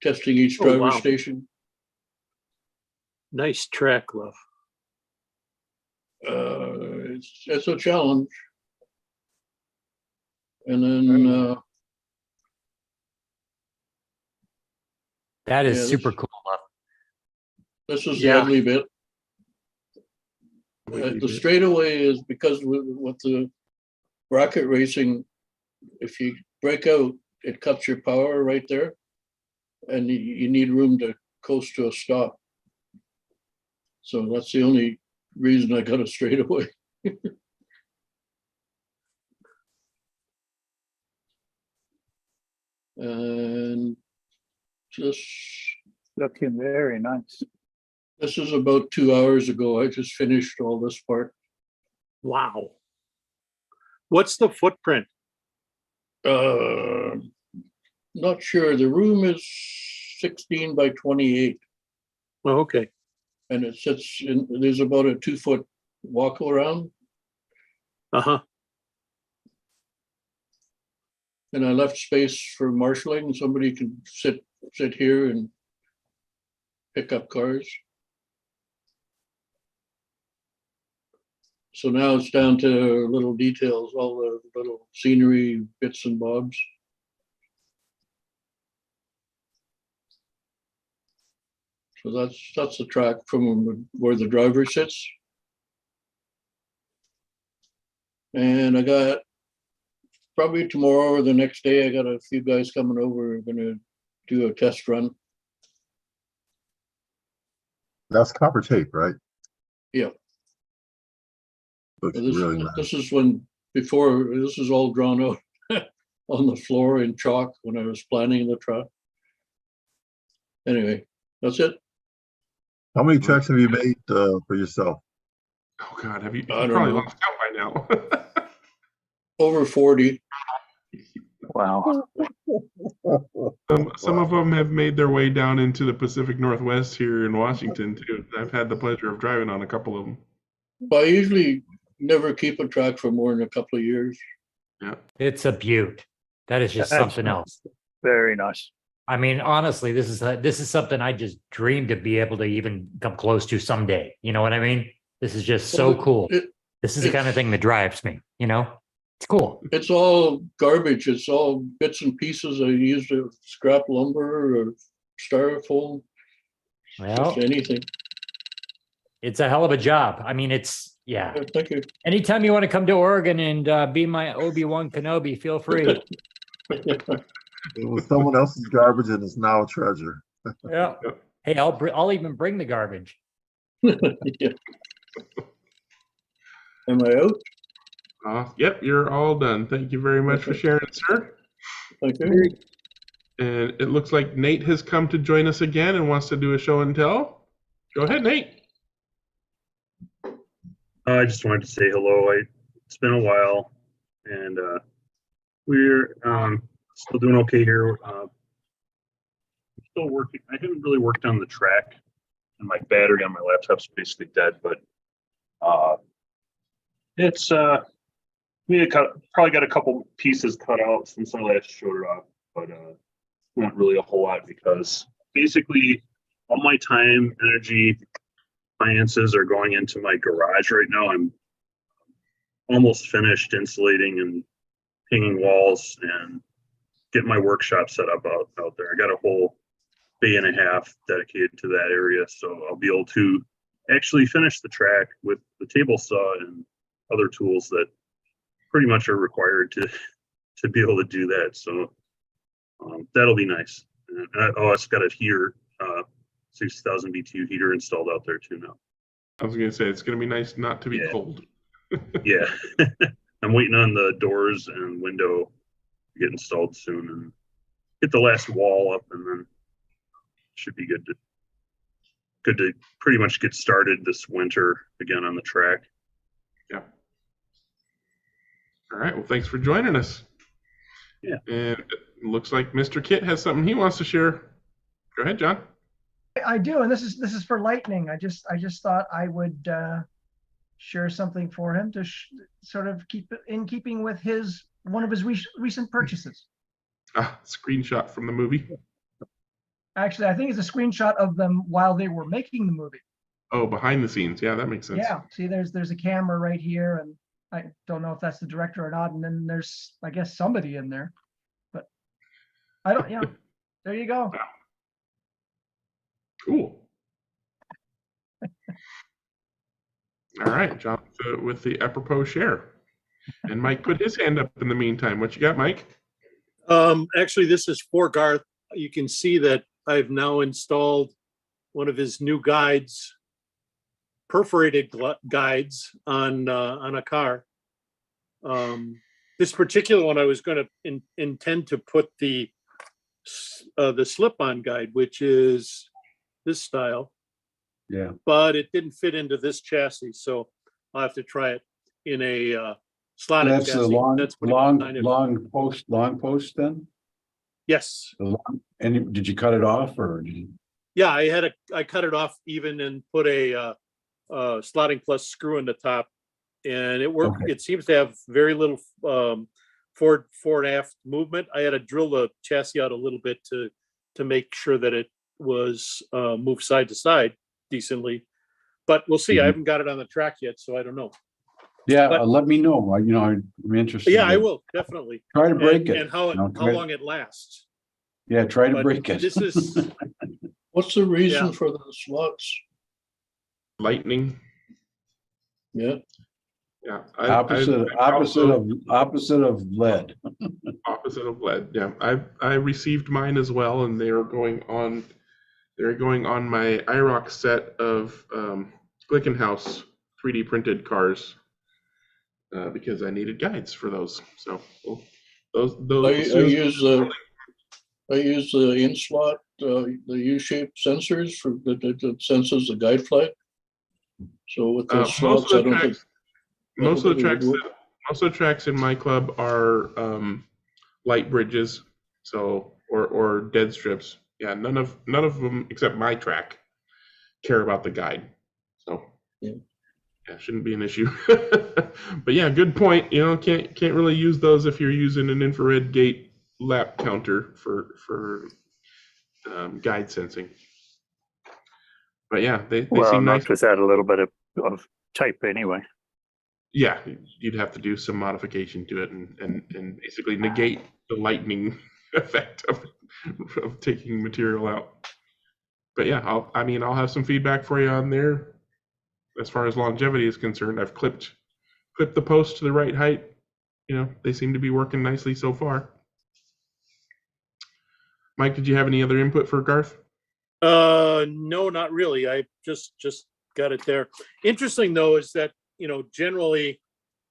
testing each driver station. Nice track, Love. It's a challenge. And then that is yeah, super cool, Love. this is the ugly bit. The straightaway is because with the bracket racing, if you break out, it cuts your power right there, and you need room to coast to a stop. So that's the only reason I got a straightaway. And just looking very nice. This is about 2 hours ago. I just finished all this part. Wow. What's the footprint? Not sure. The room is 16 by 28. Oh, okay. And it sits in, there's about a 2-foot walk around. Uh-huh. And I left space for marshalling. Somebody can sit here and pick up cars. So now it's down to little details, all the little scenery bits and bobs. So that's the track from where the driver sits. And I got probably tomorrow or the next day, I got a few guys coming over. We're gonna do a test run. That's copper tape, right? Yeah. Looks This, really nice. this is when, before, this is all drawn out on the floor in chalk when I was planning the track. Anyway, that's it. How many tracks have you made for yourself? Oh God, have you? I You don't probably know. lost count by now. Over 40. Wow. Some of them have made their way down into the Pacific Northwest here in Washington too. I've had the pleasure of driving on a couple of them. But I usually never keep a track for more than a couple of years. Yeah. It's a beaut. That is just That's something else. Very nice. I mean, honestly, this is something I just dreamed to be able to even come close to someday. You know what I mean? This is just so Well, cool. This is the kind of thing that drives me, you know? It's cool. It's all garbage. It's all bits and pieces. I used scrap lumber or styrofoam. Well, Just anything. it's a hell of a job. I mean, it's, yeah. Thank you. Anytime you want to come to Oregon and be my Obi-Wan Kenobi, feel free. It was someone else's garbage and it's now a treasure. Yeah. Hey, I'll even bring the garbage. Yeah. Am I out? Yep, you're all done. Thank you very much for sharing, sir. Thank you. And it looks like Nate has come to join us again and wants to do a show and tell. Go ahead, Nate. I just wanted to say hello. It's been a while, and we're still doing okay here. I'm still working. I haven't really worked on the track, and my battery on my laptop's basically dead. But it's probably got a couple pieces cut out since I last showed it off, but not really a whole lot because basically all my time, energy, finances are going into my garage right now. I'm almost finished insulating and hanging walls and getting my workshop set up out there. I got a whole bay and a half dedicated to that area, so I'll be able to actually finish the track with the table saw and other tools that pretty much are required to be able to do that. So that'll be nice. And it's got a heater, 6,000 BTU heater installed out there too now. I was going to say, it's going to be nice not to be cold. Yeah. I'm waiting on the doors and window to get installed soon and get the last wall up, and then should be good to pretty much get started this winter again on the track. Yeah. All right. Well, thanks for joining us. Yeah. And it looks like Mr. Kit has something he wants to share. Go ahead, John. I do, and this is for Lightning. I just thought I would share something for him to sort of keep it in keeping with one of his recent purchases. Screenshot from the movie. Actually, I think it's a screenshot of them while they were making the movie. Oh, behind the scenes. Yeah, that makes sense. Yeah. See, there's a camera right here, and I don't know if that's the director or not. And then there's, I guess, somebody in there, but I don't. Yeah. There you go. Cool. All right, John with the apropos share. And Mike put his hand up in the meantime. What you got, Mike? Actually, this is for Garth. You can see that I've now installed one of his new guides, perforated guides on a car. This particular one, I was going to intend to put the slip-on guide, which is this style. Yeah. But it didn't fit into this chassis, so I'll have to try it in a slotted That's chassis. a long, That's what I'm kind of- long post then? Yes. And did you cut it off or did you? Yeah, I cut it off even and put a slotting plus screw in the top, and it worked. Okay. It seems to have very little forward and aft movement. I had to drill the chassis out a little bit to make sure that it was moved side to side decently, but we'll see. I haven't got it on the track yet, so I don't know. Yeah, But- let me know. I'm interested. Yeah, I will definitely. Try to break it. And how Try- long it lasts. Yeah, try to But break it. This is What's the reason Yeah. for the slots? Lightning. Yeah. Yeah. opposite of lead. Opposite of lead. Yeah. I received mine as well, and they're going on my IROC set of Glickenhaus 3D printed cars because I needed guides for those. So those I use the in-slot, the U-shaped sensors for that senses the guide flag. So with those slots, I don't think. Most of the tracks in my club are light bridges, so or dead strips. Yeah, none of them except my track care about the guide. So yeah, shouldn't be an issue. But yeah, good point. Can't really use those if you're using an infrared gate lap counter for guide sensing. But yeah, they seem nice. Just add a little bit of type anyway. Yeah, you'd have to do some modification to it and basically negate the lightning effect of taking material out. But yeah, I'll have some feedback for you on there. As far as longevity is concerned, I've clipped the post to the right height. They seem to be working nicely so far. Mike, did you have any other input for Garth? No, not really. I just got it there. Interesting though is that generally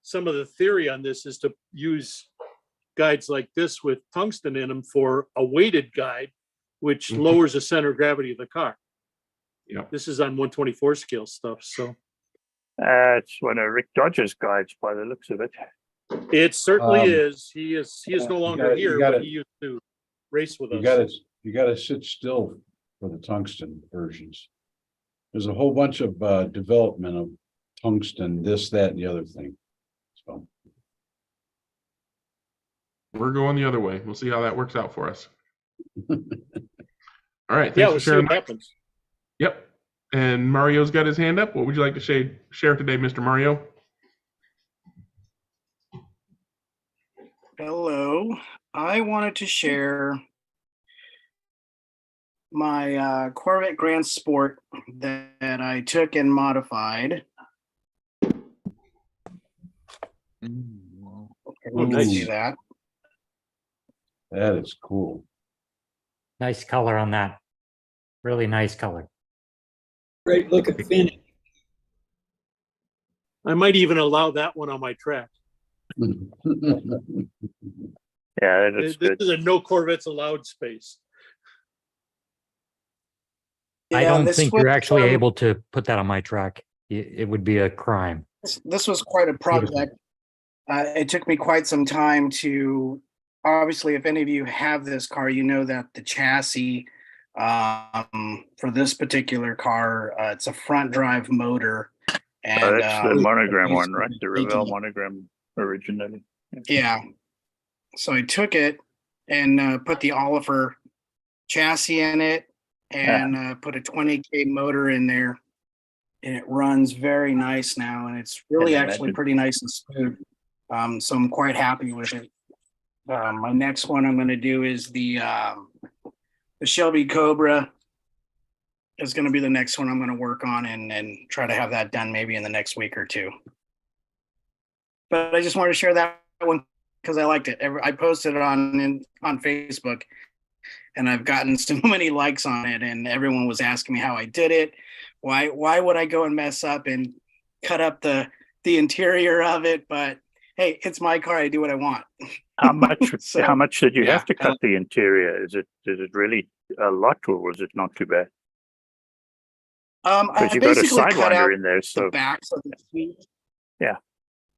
some of the theory on this is to use guides like this with tungsten in them for a weighted guide, which lowers the center of gravity of the car. Yeah, this is on 124 scale stuff. So it's one of Rick Dodge's guides by the looks of it. It certainly is. He is no longer here, but he used to race with us. You got to sit still for the tungsten versions. There's a whole bunch of development of tungsten, this, that, and the other thing. So we're going the other way. We'll see how that works out for us. All right. Thanks Yeah, for we'll see sharing. what happens. Yep. And Mario's got his hand up. What would you like to share today, Mr. Mario? Hello. I wanted to share my Corvette Grand Sport that I took and modified. nice. See that. That is cool. Nice color on that. Really nice color. Great looking finish. I might even allow that one on my track. Yeah, This is a no Corvettes allowed space. I don't think you're actually able to put that on my track. It would be a crime. This was quite a project. It took me quite some time to, obviously, if any of you have this car, you know that the chassis for this particular car, it's a front drive motor. And that's the monogram one, right? The Revell monogram originally. Yeah. So I took it and put the Oliver chassis in it and put a 20K motor in there. And it runs very nice now. And it's really actually pretty nice and smooth. So I'm quite happy with it. My next one I'm going to do is the Shelby Cobra is going to be the next one I'm going to work on and try to have that done maybe in the next week or two. But I just wanted to share that one because I liked it. I posted it on Facebook, and I've gotten so many likes on it, and everyone was asking me how I did it. Why would I go and mess up and cut up the interior of it? But hey, it's my car. I do what I want. How much? So, how much did you yeah, have to cut the interior? Is it really a lot, or was it not too bad? I Because you got a basically cut out sidewinder in there, so the backs of the seats. yeah.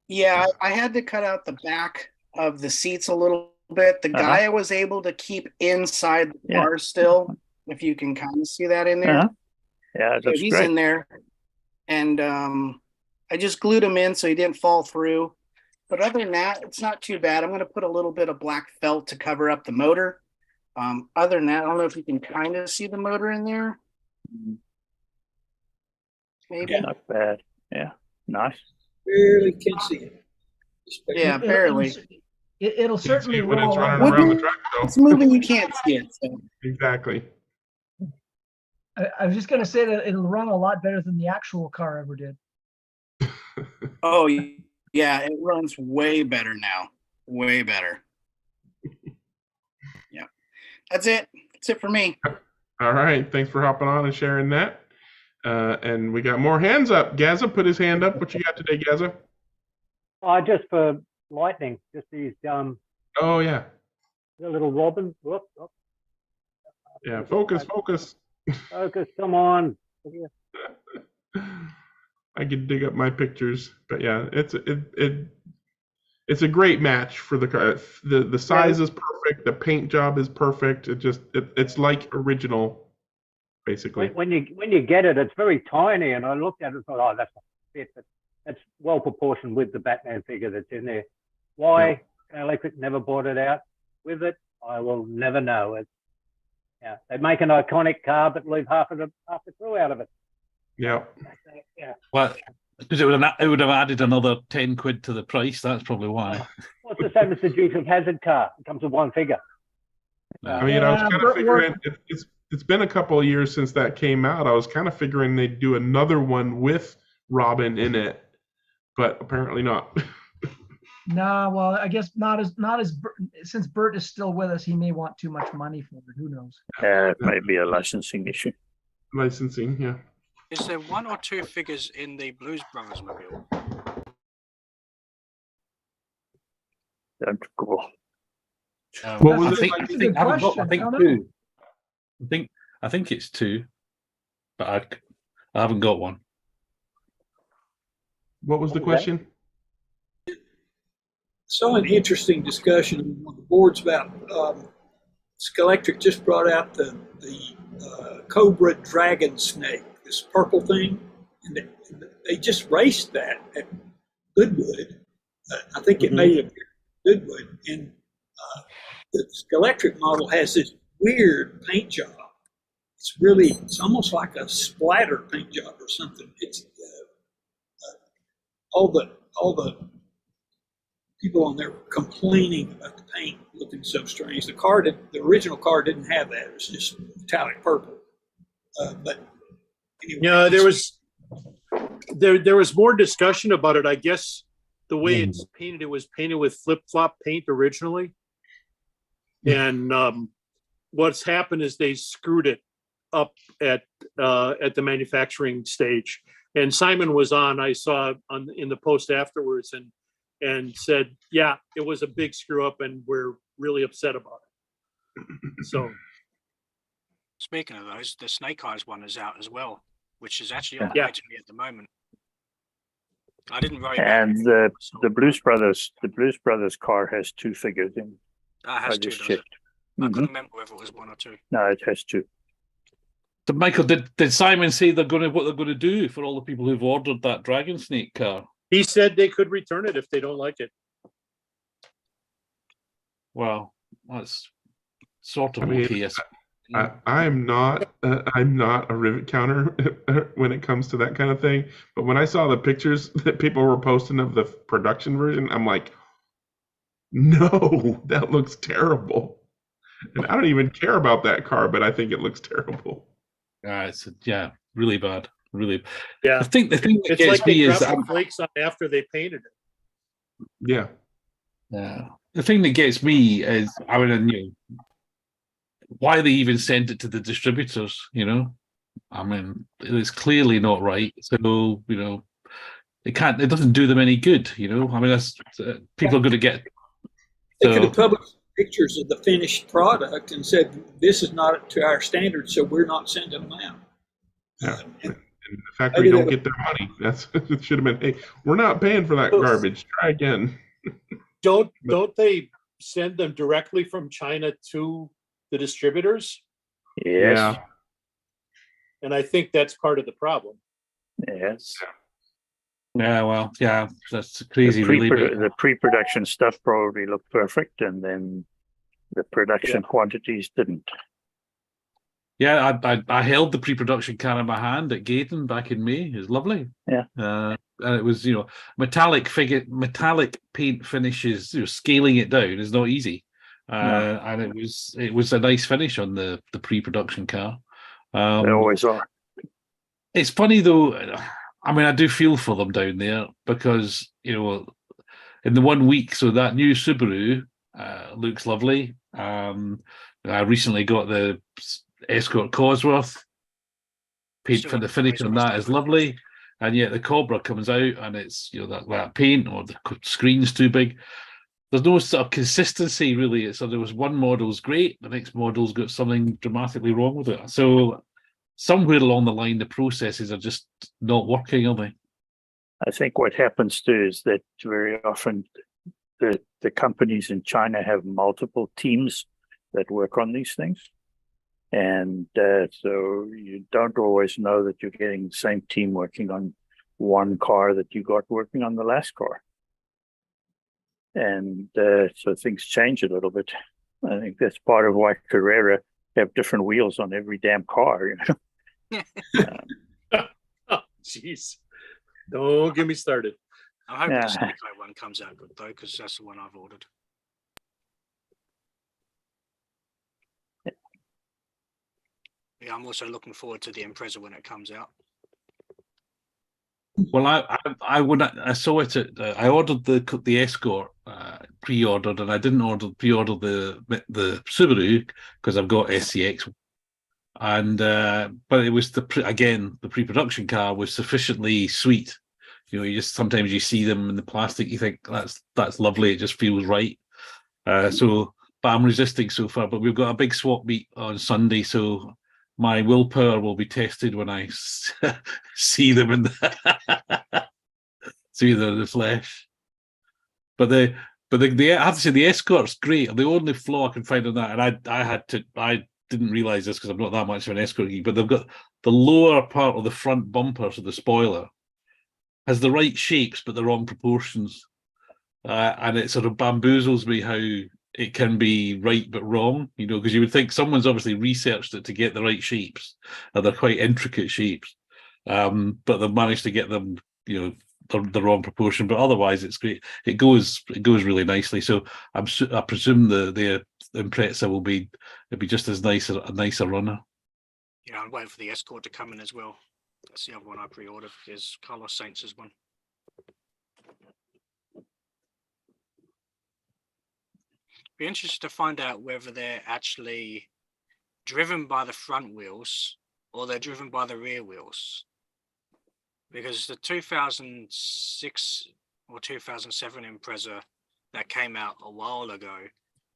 Yeah, I had to cut out the back of the seats a little bit. The guy I was able to keep inside the car still, if you can kind of see that in there. Yeah, So that's he's great. in there, and I just glued him in so he didn't fall through. But other than that, it's not too bad. I'm going to put a little bit of black felt to cover up the motor. Other than that, I don't know if you can kind of see the motor in there. Maybe. Not bad. Yeah, nice. Barely can see it. Yeah, barely. It'll certainly when roll it's running along. around the track, though. It's moving, you can't see it. So. Exactly. I was just going to say that it'll run a lot better than the actual car ever did. Oh, yeah, it runs way better now. Way better. Yeah. That's it. That's it for me. All right. Thanks for hopping on and sharing that. And we got more hands up. Gaza put his hand up. What you got today, Gaza? Just for lightning, just these Oh yeah. the little robin. Whoop, whoop. Yeah. Focus. Focus. Come on. I could dig up my pictures, but yeah, it's a great match for the car. The size is perfect. The paint job is perfect. It's like original. Basically, When you get it, it's very tiny, and I looked at it and thought, oh, that's not fit, but that's well proportioned with the Batman figure that's in there. Why Scalextric never bought it out with it, I will never know. They make an iconic car, but leave half the crew out of it. Yeah. Yeah. Well, because it would have added another 10 quid to the price. That's probably why. Well, it's the same as the Dukes of Hazzard car. It comes with one figure. I mean, I was kind of figuring it's been a couple of years since that came out. I was kind of figuring they'd do another one with Robin in it, but apparently not. Nah, well, I guess not as since Bert is still with us, he may want too much money for it. Who knows? It might be a licensing issue. Licensing, yeah. Is there one or two figures in the Blues Brothers mobile? Don't go. What was I it? think, That's a I good think, I haven't got, question. I think I don't two. I think it's two, but I haven't got one. What was the question? Saw an interesting discussion on the boards about Scalextric just brought out the Cobra Dragon Snake, this purple thing, and they just raced that at Goodwood. I think it made it Goodwood, and the Scalextric model has this weird paint job. It's almost like a splatter paint job or something. It's all the people on there were complaining about the paint looking so strange. The original car didn't have that. It was just metallic purple. But anyway, Yeah, there was more discussion about it. I guess the way it's painted, it was painted with flip-flop paint originally. And what's happened is they screwed it up at the manufacturing stage. And Simon was on, I saw in the post afterwards, and said, yeah, it was a big screw up and we're really upset about it. So Speaking of those, the Snake Eyes one is out as well, which is actually on the Yeah. way to me at the moment. I didn't very And the Blues Brothers car has two figures in. That has I two, just does it? checked. I couldn't remember whether it was one or two. No, it has two. So, Michael, did Simon say what they're going to do for all the people who've ordered that Dragon Snake car? he said they could return it if they don't like it. Well, that's sort of I mean, okay. I'm not a rivet counter when it comes to that kind of thing. But when I saw the pictures that people were posting of the production version, I'm like, no, that looks terrible. And I don't even care about that car, but I think it looks terrible. It's really bad. Really. Yeah. The thing that It's gets like they me is dropped the flakes on after they painted it. Yeah. Yeah. The thing that gets me is, I mean, you know, why they even sent it to the distributors, you know? I mean, it's clearly not right. So, you know, it doesn't do them any good, you know? I mean, that's people are going to get. They could So, have published pictures of the finished product and said, this is not to our standards, so we're not sending them out. Yeah. And the factory don't get their money. That's it should have been, hey, we're not paying for that garbage. Try again. Don't they send them directly from China to the distributors? Yes. Yeah. And I think that's part of the problem. Yes. yeah, well, yeah, that's crazy, The really. But the pre-production stuff probably looked perfect, and then the production quantities didn't. yeah, I held the pre-production can in my hand at Gaydon back in May. It's lovely. Yeah. And it was, you know, metallic paint finishes. You know, scaling it down is not easy. No. And it was a nice finish on the pre-production car. They always are. It's funny though. I mean, I do feel for them down there because, you know, in the 1 week, so that new Subaru looks lovely. I recently got the Escort Cosworth. Paint for the finish on that is lovely, and yet the Cobra comes out and it's, you know, that paint or the screen's too big. There's no sort of consistency really. So there was one model's great, the next model's got something dramatically wrong with it. So somewhere along the line, the processes are just not working, are they? I think what happens too is that very often the companies in China have multiple teams that work on these things. And so you don't always know that you're getting the same team working on one car that you got working on the last car. And so things change a little bit. I think that's part of why Carrera have different wheels on every damn car, you know. Oh, jeez. Don't get me started. I hope the Sneeko one comes out good though, because that's the one I've ordered. Yeah, I'm also looking forward to the Impreza when it comes out. Well, I saw it at I ordered the Escort pre-ordered, and I didn't pre-order the Subaru because I've got SCX, and but it was the pre-production car was sufficiently sweet. You know, you just sometimes you see them in the plastic, you think that's lovely, it just feels right. So, but I'm resisting so far. But we've got a big swap meet on Sunday, so my willpower will be tested when I see them in see them in the flesh. But I have to say the Escort's great. The only flaw I can find on that, and I didn't realize this because I'm not that much of an Escort geek, but they've got the lower part of the front bumper, so the spoiler has the right shapes but the wrong proportions, and it sort of bamboozles me how it can be right but wrong, you know, because you would think someone's obviously researched it to get the right shapes, and they're quite intricate shapes, but they've managed to get them, you know, the wrong proportion. But otherwise, it's great. It goes really nicely. So I presume the Impreza will be just as nice a nicer runner. Yeah, I'm waiting for the Escort to come in as well. That's the other one I pre-ordered. Is Carlos Sainz's one. Be interested to find out whether they're actually driven by the front wheels or they're driven by the rear wheels. Because the 2006 or 2007 Impreza that came out a while ago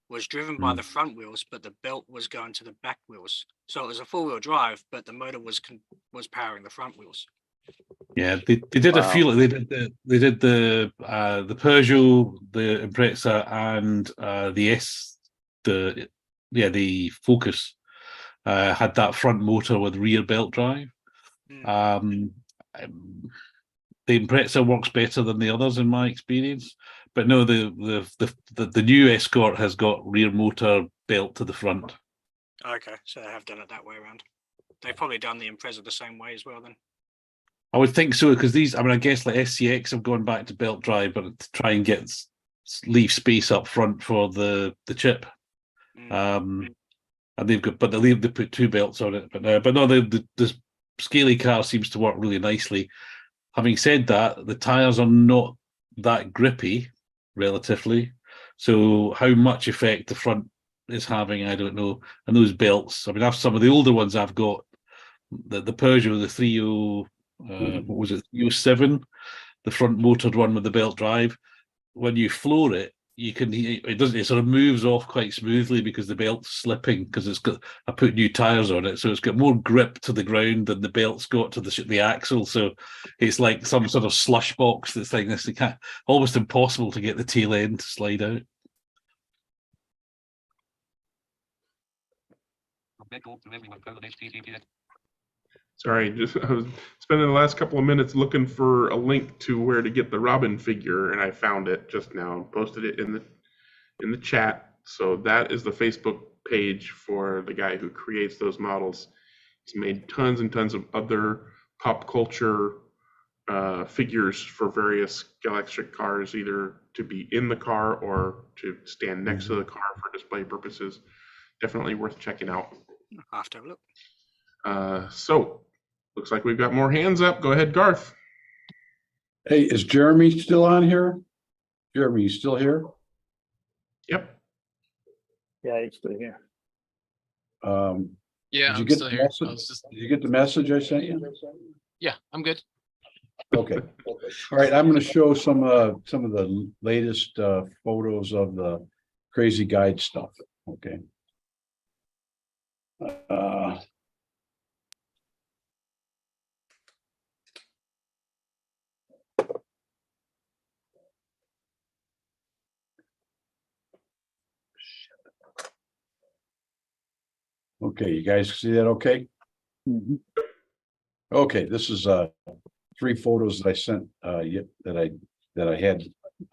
was driven by the front wheels, but the belt was going to the back wheels. So it was a four-wheel drive, but the motor was powering the front wheels. Yeah, they did a few. They did the Peugeot, the Impreza, and the Focus had that front motor with rear belt drive. The Impreza works better than the others in my experience, but no, the new Escort has got rear motor belt to the front. Okay, so they have done it that way around. They've probably done the Impreza the same way as well then. I would think so, because these, I mean, I guess like SCX have gone back to belt drive, but to try and leave space up front for the chip. And and they've got, but they put 2 belts on it. But no, the Scaly car seems to work really nicely. Having said that, the tires are not that grippy, relatively. So how much effect the front is having, I don't know. And those belts, I mean, I've some of the older ones I've got, the Peugeot, the 30, what was it, 307, the front motored one with the belt drive. When you floor it, you can, it sort of moves off quite smoothly because the belt's slipping, because I put new tires on it, so it's got more grip to the ground than the belt's got to the axle. So it's like some sort of slush box that's like this. Almost impossible to get the tail end to slide out. Sorry, I was spending the last couple of minutes looking for a link to where to get the Robin figure, and I found it just now and posted it in the chat. So that is the Facebook page for the guy who creates those models. He's made tons and tons of other pop culture figures for various Scalextric cars, either to be in the car or to stand next to the car for display purposes. Definitely worth checking out. I'll have to have a look. So looks like we've got more hands up. Go ahead, Garth. Hey, is Jeremy still on here? Jeremy, you still here? Yep. Yeah, he's still here. Yeah, did you I'm get still the here. message? Did you get the message I sent you? Yeah, I'm good. Okay. All right. I'm going to show some of the latest photos of the crazy guide stuff. Okay. Okay, you guys see that okay? Okay, this is 3 photos that I sent that I had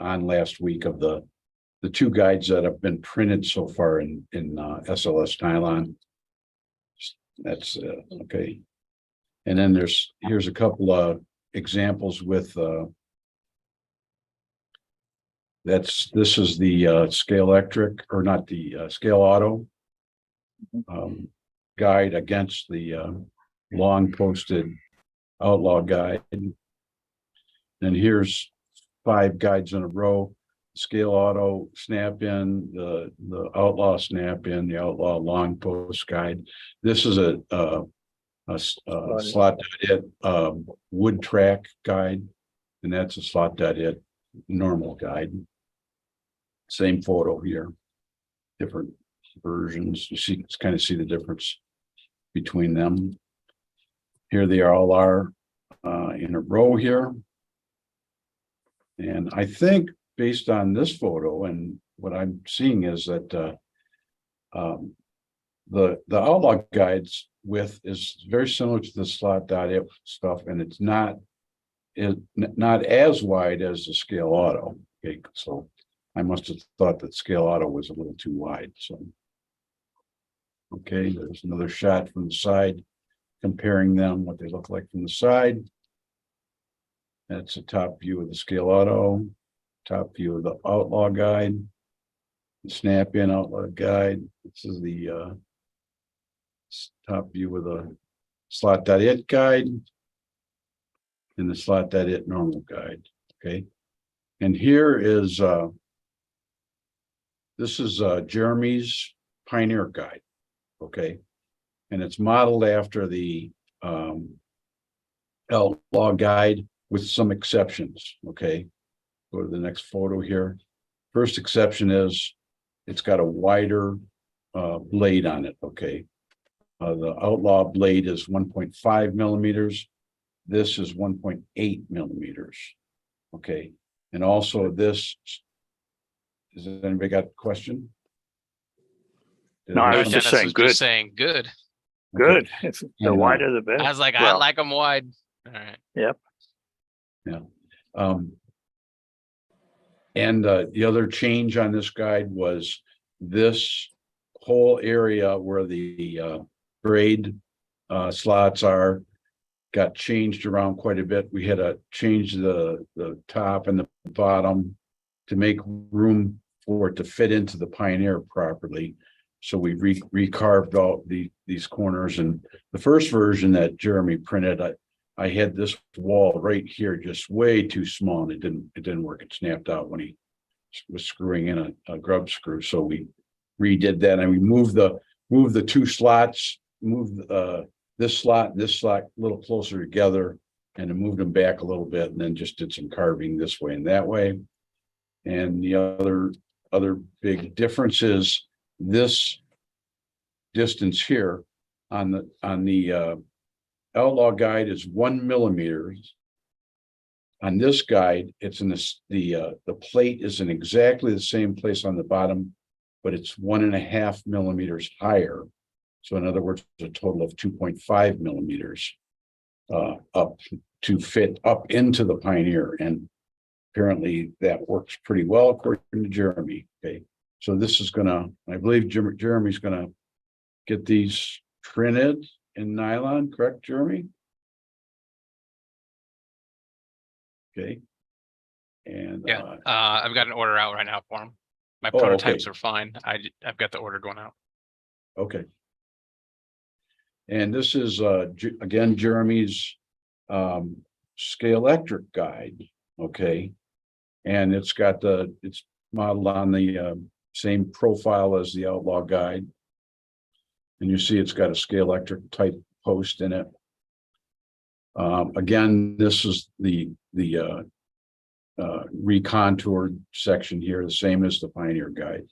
on last week of the 2 guides that have been printed so far in SLS nylon. That's okay. And then here's a couple of examples with this is the Scalextric, or not the Scale Auto guide against the long posted Outlaw guide. And here's 5 guides in a row: Scale Auto snap in, the Outlaw snap in, the Outlaw long post guide. This is a slot.it wood track guide, and that's a slot.it normal guide. Same photo here, different versions. You kind of see the difference between them. Here they all are in a row here. And I think based on this photo and what I'm seeing is that the Outlaw guides width is very similar to the slot.it stuff, and it's not as wide as the Scale Auto. Okay, so I must have thought that Scale Auto was a little too wide. So okay, there's another shot from the side, comparing them, what they look like from the side. That's a top view of the Scale Auto, top view of the Outlaw guide, the snap-in Outlaw guide. This is the top view of the slot.it guide and the slot.it normal guide. Okay, and here is this is Jeremy's Pioneer guide. Okay, and it's modeled after the Outlaw guide with some exceptions. Okay, go to the next photo here. First exception is it's got a wider blade on it. Okay, the Outlaw blade is 1.5 millimeters. This is 1.8 millimeters. Okay, and also this. Has anybody got a question? No, I was just saying good. Good. Good. If the wider the better. I was like, I like them wide. All right. Yep. Yeah. And the other change on this guide was this whole area where the braid slots are got changed around quite a bit. We had to change the top and the bottom to make room for it to fit into the Pioneer properly. So we recarved all these corners, and the first version that Jeremy printed, I had this wall right here just way too small, and it didn't work. It snapped out when he was screwing in a grub screw. So we redid that, and we moved the two slots, moved this slot and this slot a little closer together, and then moved them back a little bit, and then just did some carving this way and that way. And the other big difference is this distance here on the Outlaw guide is 1 millimeter. On this guide, it's in this, the plate is in exactly the same place on the bottom, but it's 1.5 millimeters higher. So in other words, a total of 2.5 millimeters up to fit up into the Pioneer. And apparently that works pretty well according to Jeremy. Okay, so this is I believe Jeremy's gonna get these printed in nylon, correct, Jeremy? Okay. And Yeah, I've got an order out right now for them. My Oh, prototypes okay. are fine. I've got the order going out. Okay. And this is again Jeremy's Scalextric guide. Okay. And it's modeled on the same profile as the Outlaw guide. And you see it's got a Scalextric type post in it. Again, this is the recontoured section here, the same as the Pioneer guide.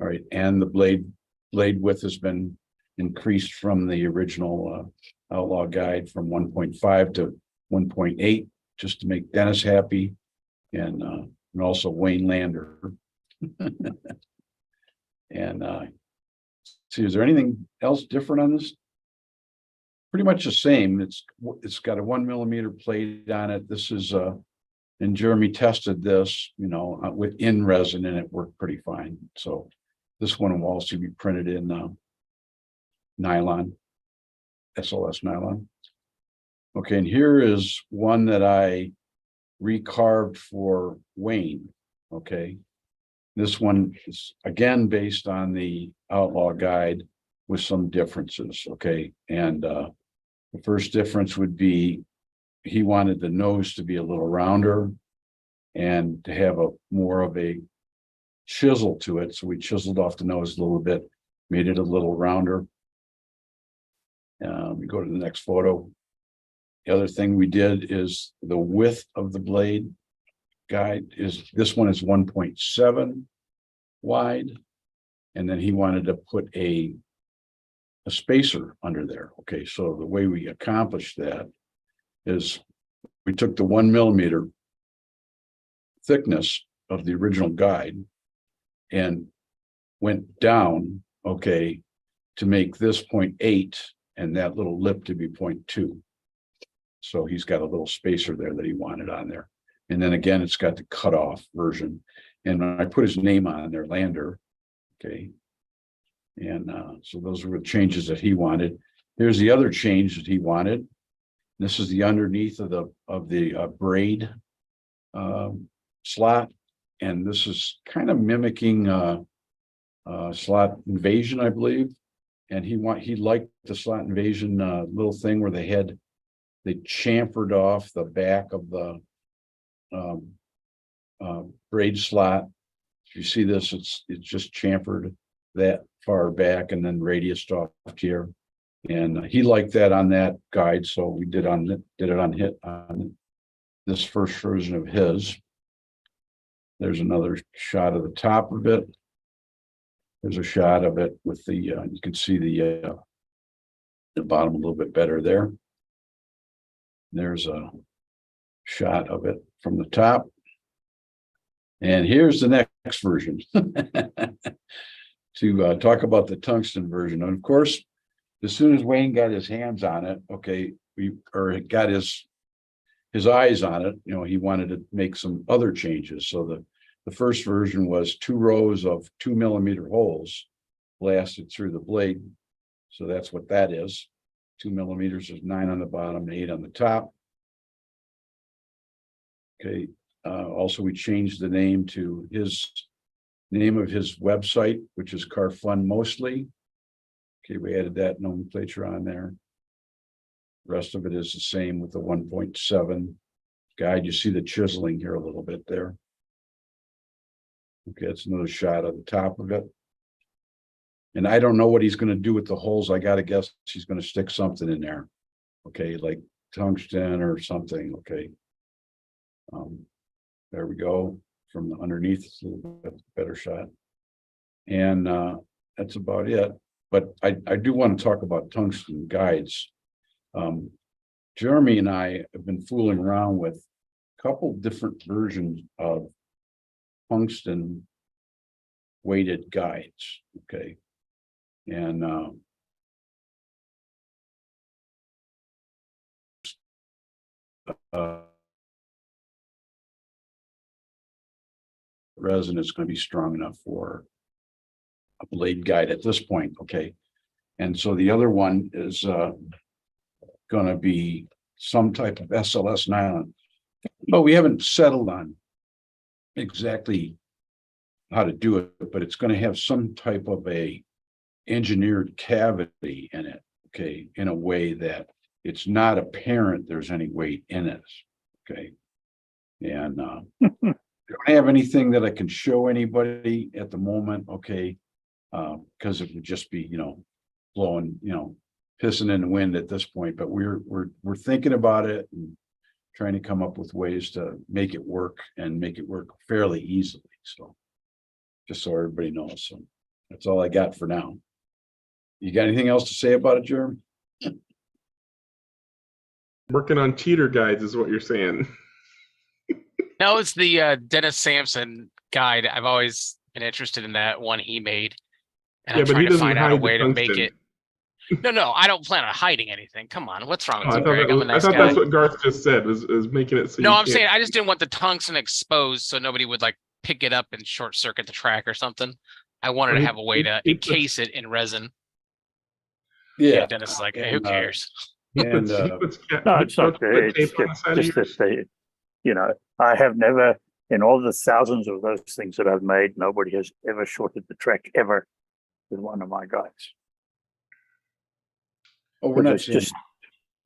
All right, and the blade width has been increased from the original Outlaw guide from 1.5 to 1.8, just to make Dennis happy, and also Wayne Lander. And see, is there anything else different on this? Pretty much the same. It's got a 1 millimeter plate on it. This is and Jeremy tested this, within resin, and it worked pretty fine. So this one will also be printed in nylon, SLS nylon. Okay, and here is one that I recarved for Wayne. Okay, this one is again based on the Outlaw guide with some differences. Okay, and the first difference would be he wanted the nose to be a little rounder and to have more of a chisel to it. So we chiseled off the nose a little bit, made it a little rounder. We go to the next photo. The other thing we did is the width of the blade guide this one is 1.7 wide. And then he wanted to put a spacer under there. Okay, so the way we accomplished that is we took the 1 millimeter thickness of the original guide and went down, okay, to make this 0.8 and that little lip to be 0.2. So he's got a little spacer there that he wanted on there. And then again, it's got the cutoff version. And I put his name on there, Lander. Okay. And so those were the changes that he wanted. Here's the other change that he wanted. This is the underneath of the braid slot, and this is kind of mimicking slot invasion, I believe. And he liked the slot invasion little thing where they chamfered off the back of the braid slot. If you see this, it's just chamfered that far back and then radiused off here. And he liked that on that guide, so we did it on this first version of his. There's another shot of the top of it. There's a shot of it with the you can see the bottom a little bit better there. There's a shot of it from the top. And here's the next version to talk about the tungsten version. And of course, as soon as Wayne got his hands on it, okay, got his eyes on it, he wanted to make some other changes. So the first version was 2 rows of 2 millimeter holes blasted through the blade. So that's what that is. 2 millimeters is 9 on the bottom, 8 on the top. Okay. Also, we changed the name to his Name of his website, which is Car Fun Mostly. Okay, we added that nomenclature on there. Rest of it is the same with the 1.7 guide. You see the chiseling here a little bit there. Okay, that's another shot of the top of it. And I don't know what he's going to do with the holes. I got to guess he's going to stick something in there. Okay, like tungsten or something. Okay. There we go. From the underneath, it's a little bit better shot. And that's about it. But I do want to talk about tungsten guides. Jeremy and I have been fooling around with a couple different versions of tungsten weighted guides. Okay. And resin is going to be strong enough for a blade guide at this point. Okay. And so the other one is going to be some type of SLS nylon, but we haven't settled on exactly how to do it, but it's going to have some type of a engineered cavity in it. Okay. In a way that it's not apparent there's any weight in it. Okay. And I don't have anything that I can show anybody at the moment. Okay. Because it would just be, blowing, pissing in the wind at this point, but we're thinking about it and trying to come up with ways to make it work and make it work fairly easily. So just so everybody knows. So that's all I got for now. You got anything else to say about it, Jeremy? Working on cheater guides is what you're saying. No, it's the Dennis Sampson guide. I've always been interested in that one he made. And Yeah, I'm but he trying to doesn't find out a hide the way to make tungsten. it. No, I don't plan on hiding anything. Come on, what's wrong with I you, thought, Greg? I'm a I nice thought guy. that's what Garth just said, was making it so No, you I'm can't- saying I just didn't want the tungsten exposed so nobody would like pick it up and short circuit the track or something. I wanted to have a way to encase it in resin. Yeah. Dennis is like, hey, who cares? No, it's not. It's just that I have never, in all the thousands of those things that I've made, nobody has ever shorted the track ever with one of my guides. Oh, we're not It's saying, just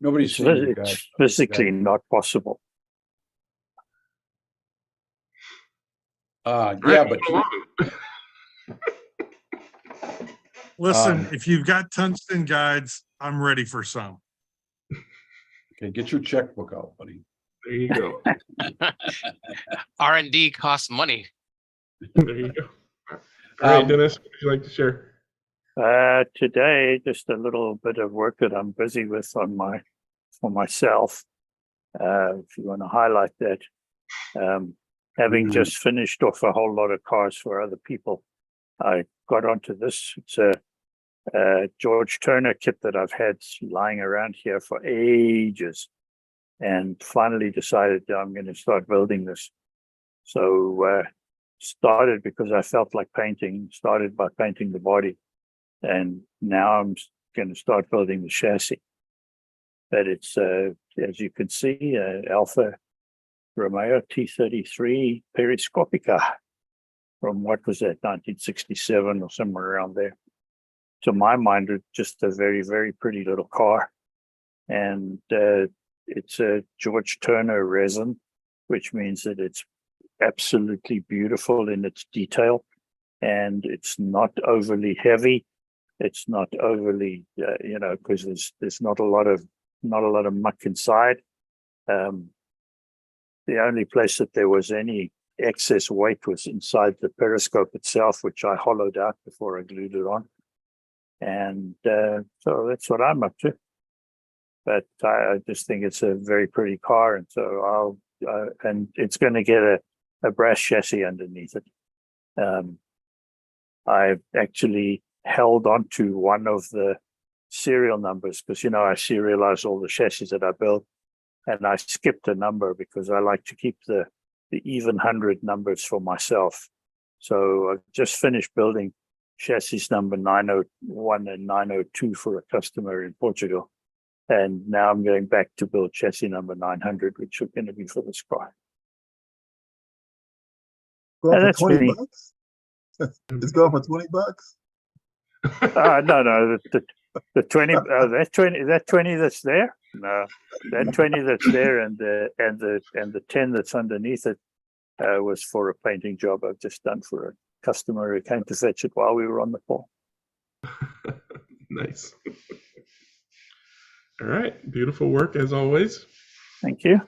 nobody's saying you guys. it's physically not possible. Yeah, but Listen, if you've got tungsten guides, I'm ready for some. Okay, get your checkbook out, buddy. There you go. R&D costs money. There you go. All right, Dennis, what would you like to share? Today, just a little bit of work that I'm busy with for myself. If you want to highlight that, having just finished off a whole lot of cars for other people, I got onto this. It's a George Turner kit that I've had lying around here for ages, and finally decided that I'm going to start building this. So started because I felt like painting, started by painting the body, and now I'm going to start building the chassis. But it's, as you can see, Alfa Romeo T33 Periscopica from what was that, 1967 or somewhere around there. To my mind, it's just a very, very pretty little car. And it's a George Turner resin, which means that it's absolutely beautiful in its detail, and it's not overly heavy. It's not overly, because there's not a lot of muck inside. The only place that there was any excess weight was inside the periscope itself, which I hollowed out before I glued it on. And so that's what I'm up to. But I just think it's a very pretty car, and so and it's going to get a brass chassis underneath it. I've actually held on to one of the serial numbers because I serialize all the chassis that I build, and I skipped a number because I like to keep the even 100 numbers for myself. So I've just finished building chassis number 901 and 902 for a customer in Portugal. And now I'm going back to build chassis number 900, which are going to be for this car. Well, for 20 bucks? It's going for $20. No, the 20 that 20 that's there. No, that 20 that's there and the 10 that's underneath it was for a painting job I've just done for a customer who came to fetch it while we were on the call. Nice. All right, beautiful work as always. Thank you.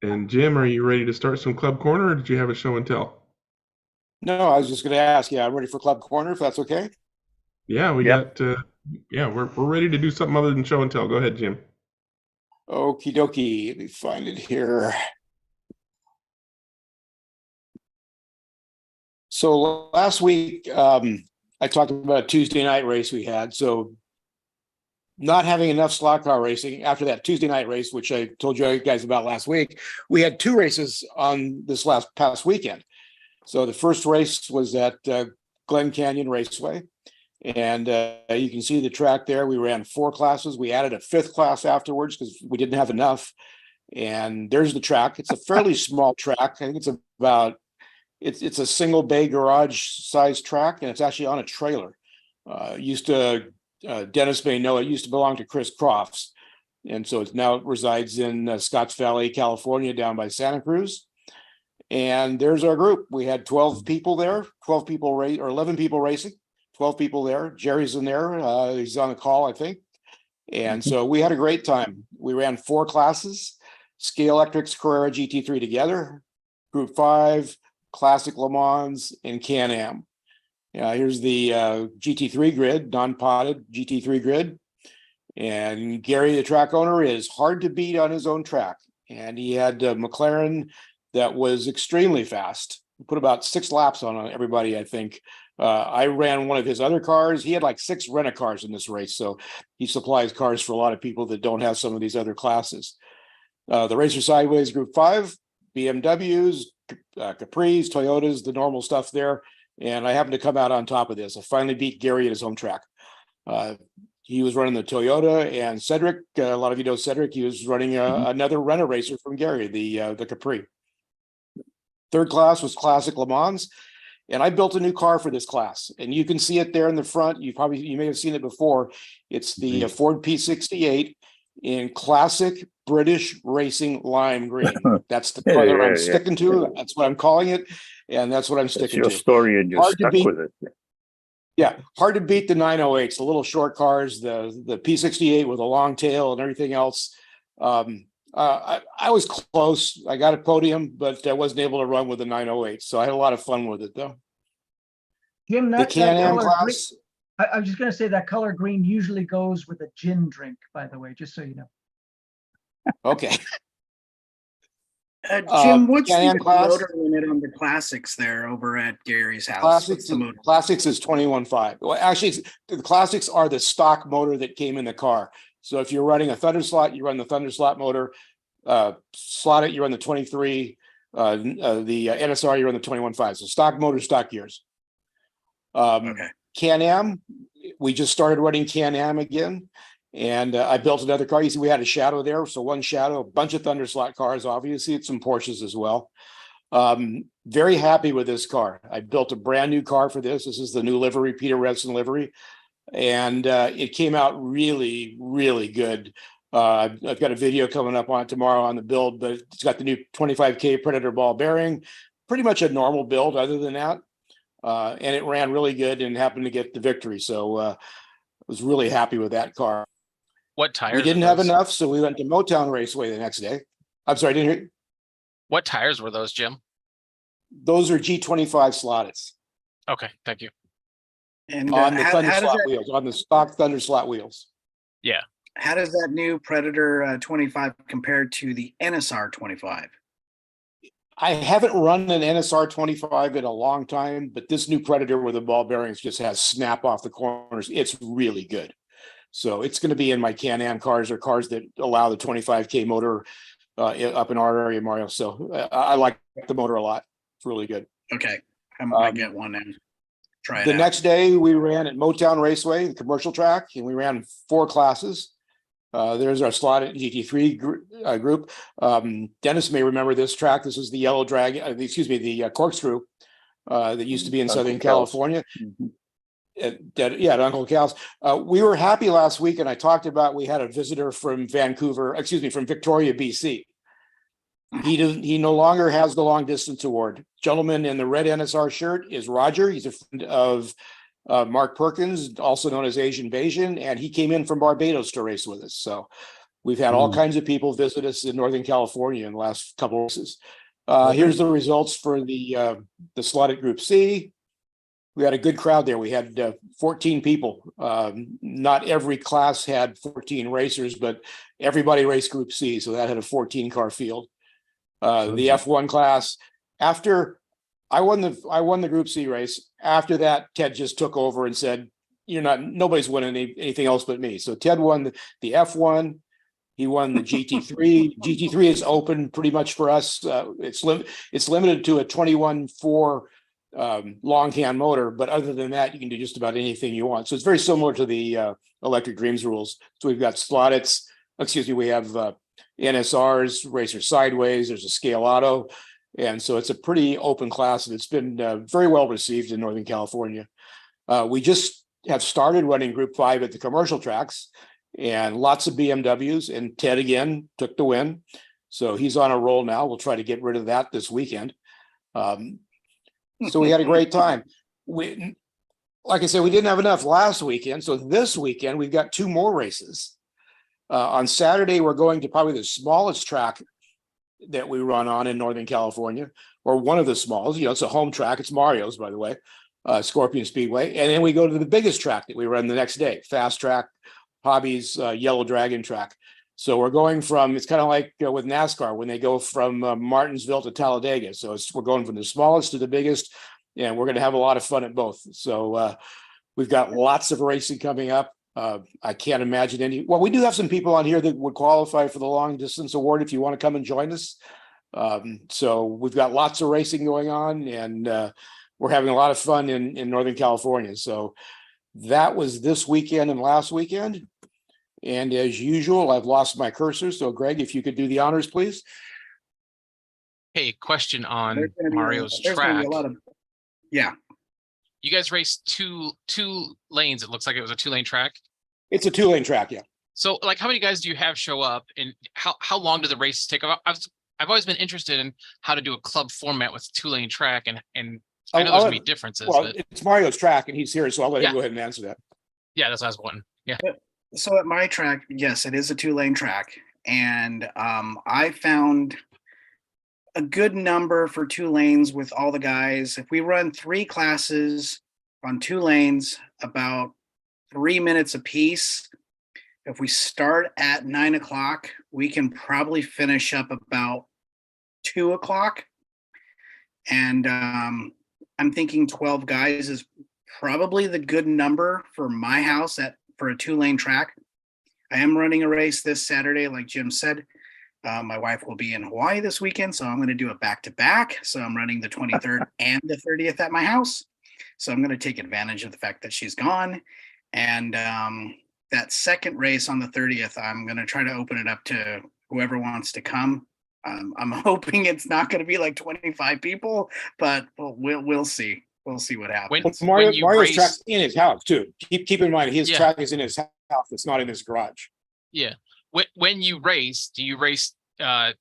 And Jim, are you ready to start some Club Corner, or did you have a show and tell? No, I was just going to ask. Yeah, I'm ready for Club Corner, if that's okay. Yeah, we got. Yeah, we're ready to do something other than show and tell. Go ahead, Jim. Okie dokie. Let me find it here. So last week, I talked about a Tuesday night race we had. So not having enough slot car racing after that Tuesday night race, which I told you guys about last week, we had two races on this past weekend. So the first race was at Glen Canyon Raceway. And you can see the track there. We ran 4 classes. We added a 5th class afterwards because we didn't have enough. And there's the track. It's a fairly small track. I think it's about, it's a single bay garage size track, and it's actually on a trailer. Dennis may know it used to belong to Chris Crofts. And so it now resides in Scotts Valley, California, down by Santa Cruz. And there's our group. We had 12 people there, 12 people or 11 people racing. 12 people there. Jerry's in there. He's on the call, I think. And so we had a great time. We ran 4 classes, Scalextric's Carrera GT3 together, Group 5, Classic Le Mans, and Can-Am. Here's the GT3 grid, non-potted GT3 grid. And Gary, the track owner, is hard to beat on his own track. And he had a McLaren that was extremely fast. He put about 6 laps on everybody, I think. I ran one of his other cars. He had like 6 rent-a-cars in this race. So he supplies cars for a lot of people that don't have some of these other classes. The Racer Sideways Group 5, BMWs, Capris, Toyotas, the normal stuff there. And I happened to come out on top of this. I finally beat Gary at his home track. He was running the Toyota, and Cedric, a lot of you know Cedric, he was running another rent-a-racer from Gary, the Capri. 3rd class was Classic Le Mans. And I built a new car for this class, and you can see it there in the front. You may have seen it before. It's the Ford P68 in classic British racing lime green. That's the color I'm sticking to. That's what I'm calling it, and that's what I'm sticking to. Your story, and you're stuck with it. Yeah, hard to beat the 908s, the little short cars, the P68 with a long tail and everything else. I was close. I got a podium, but I wasn't able to run with the 908. So I had a lot of fun with it, though. Jim, the Can-Am class. I was just going to say that color green usually goes with a gin drink, by the way, just so you know. Okay. Jim, what's Can-Am the class? motor limit on the classics there over at Gary's house? Classics is 21.5. Well, actually, the classics are the stock motor that came in the car. So if you're running a Thunder Slot, you run the Thunder Slot motor. Slot it, you run the 23. The NSR, you run the 21.5. So stock motor, stock gears. Okay. Can-Am, we just started running Can-Am again. And I built another car. You see, we had a Shadow there. So one Shadow, a bunch of Thunder Slot cars, obviously, some Porsches as well. Very happy with this car. I built a brand new car for this. This is the new livery, Peter Revson livery. And it came out really, really good. I've got a video coming up on it tomorrow on the build, but it's got the new 25K Predator ball bearing, pretty much a normal build other than that. And it ran really good and happened to get the victory. So I was really happy with that car. What tires? We didn't have enough, so we went to Motown Raceway the next day. I'm sorry, I didn't hear you. What tires were those, Jim? Those are G25 slotted. Okay, thank you. And on the Thunder Slot wheels, on the stock Thunder Slot wheels. Yeah. How does that new Predator 25 compare to the NSR 25? I haven't run an NSR 25 in a long time, but this new Predator with the ball bearings just has snap off the corners. It's really good. So it's going to be in my Can-Am cars or cars that allow the 25K motor up in our area, Mario. So I like the motor a lot. It's really good. Okay. I might get one and try it The out. next day we ran at Motown Raceway, the commercial track, and we ran 4 classes. There's our slotted GT3 group. Dennis may remember this track. This is the Yellow Dragon, the Corkscrew. that used to be in Uncle Southern Cal's. California. At Uncle Cal's. We were happy last week, and I talked about we had a visitor from from Victoria, BC. He no longer has the long distance award. Gentleman in the red NSR shirt is Roger. He's a friend of Mark Perkins, also known as Asian Bayesian, and he came in from Barbados to race with us. So we've had all kinds of people visit us in Northern California in the last couple of races. Here's the results for the slotted Group C. We had a good crowd there. We had 14 people. Not every class had 14 racers, but everybody raced Group C, so that had a 14-car field. The F1 class, after I won the Group C race. After that, Ted just took over and said, nobody's winning anything else but me. So Ted won the F1. He won the GT3. GT3 is open pretty much for us. It's limited to a 21.4 long can motor, but other than that, you can do just about anything you want. So it's very similar to the Electric Dreams rules. So we've got we have NSRs, racer sideways, there's a scale auto. And so it's a pretty open class, and it's been very well received in Northern California. We just have started running Group 5 at the commercial tracks, and lots of BMWs, and Ted again took the win. So he's on a roll now. We'll try to get rid of that this weekend. So we had a great time. Like I said, we didn't have enough last weekend. So this weekend, we've got 2 more races. On Saturday, we're going to probably the smallest track that we run on in Northern California, or one of the smallest. It's a home track. It's Mario's, by the way, Scorpion Speedway. And then we go to the biggest track that we run the next day, Fast Track, Hobby's Yellow Dragon track. So we're going from, it's kind of like with NASCAR when they go from Martinsville to Talladega. So we're going from the smallest to the biggest, and we're going to have a lot of fun at both. So we've got lots of racing coming up. I can't imagine we do have some people on here that would qualify for the long distance award if you want to come and join us. So we've got lots of racing going on, and we're having a lot of fun in Northern California. So that was this weekend and last weekend. And as usual, I've lost my cursor. So Greg, if you could do the honors, please. Hey, question on Mario's track. Yeah. You guys raced two lanes. It looks like it was a 2-lane track. It's a 2-lane track, yeah. So, like, how many guys do you have show up, and how long do the races take? I've always been interested in how to do a club format with 2-lane track, and I know there's gonna be differences. Well, but it's Mario's track, and he's here, so I'll let him go ahead and answer that. Yeah, that's what I was wanting. Yeah. So at my track, yes, it is a 2-lane track, and I found a good number for 2 lanes with all the guys. If we run 3 classes on 2 lanes, about 3 minutes apiece. If we start at 9 o'clock, we can probably finish up about 2 o'clock. And I'm thinking 12 guys is probably the good number for my house for a 2-lane track. I am running a race this Saturday, like Jim said. My wife will be in Hawaii this weekend, so I'm going to do a back-to-back. So I'm running the 23rd and the 30th at my house. So I'm going to take advantage of the fact that she's gone. And that second race on the 30th, I'm going to try to open it up to whoever wants to come. I'm hoping it's not going to be like 25 people, but we'll see. We'll see what happens. Mario's track's in his house too. Keep in mind his track is in his house. It's not in his garage. Yeah. When you race, do you race the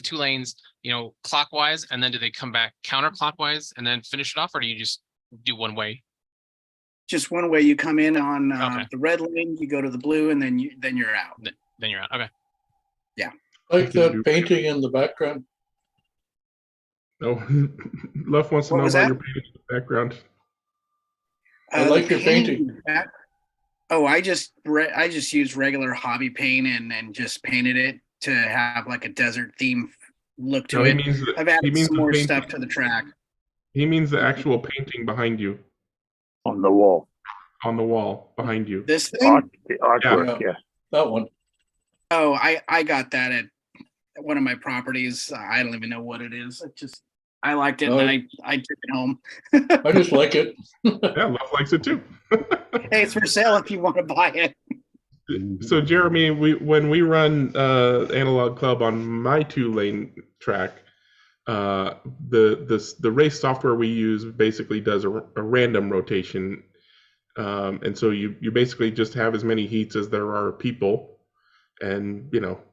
2 lanes, clockwise, and then do they come back counterclockwise and then finish it off, or do you just do one way? Just one way. You come in on the red lane, you go to the blue, and then you're out. Then you're out. Okay. Yeah. Like that painting in the background. No, Luff wants to know about your painting in the background. I like your painting. Oh, I just used regular hobby paint and just painted it to have like a desert theme look to it. I've added some more stuff to the track. He means the actual painting behind you. On the wall. On the wall behind you. This thing? The artwork, yeah. That one. Oh, I got that at one of my properties. I don't even know what it is. I liked it, and I took it home. I just like it. Yeah, Luff likes it too. Hey, it's for sale if you want to buy it. So Jeremy, when we run Analog Club on my 2-lane track, the race software we use basically does a random rotation, and so you basically just have as many heats as there are people, and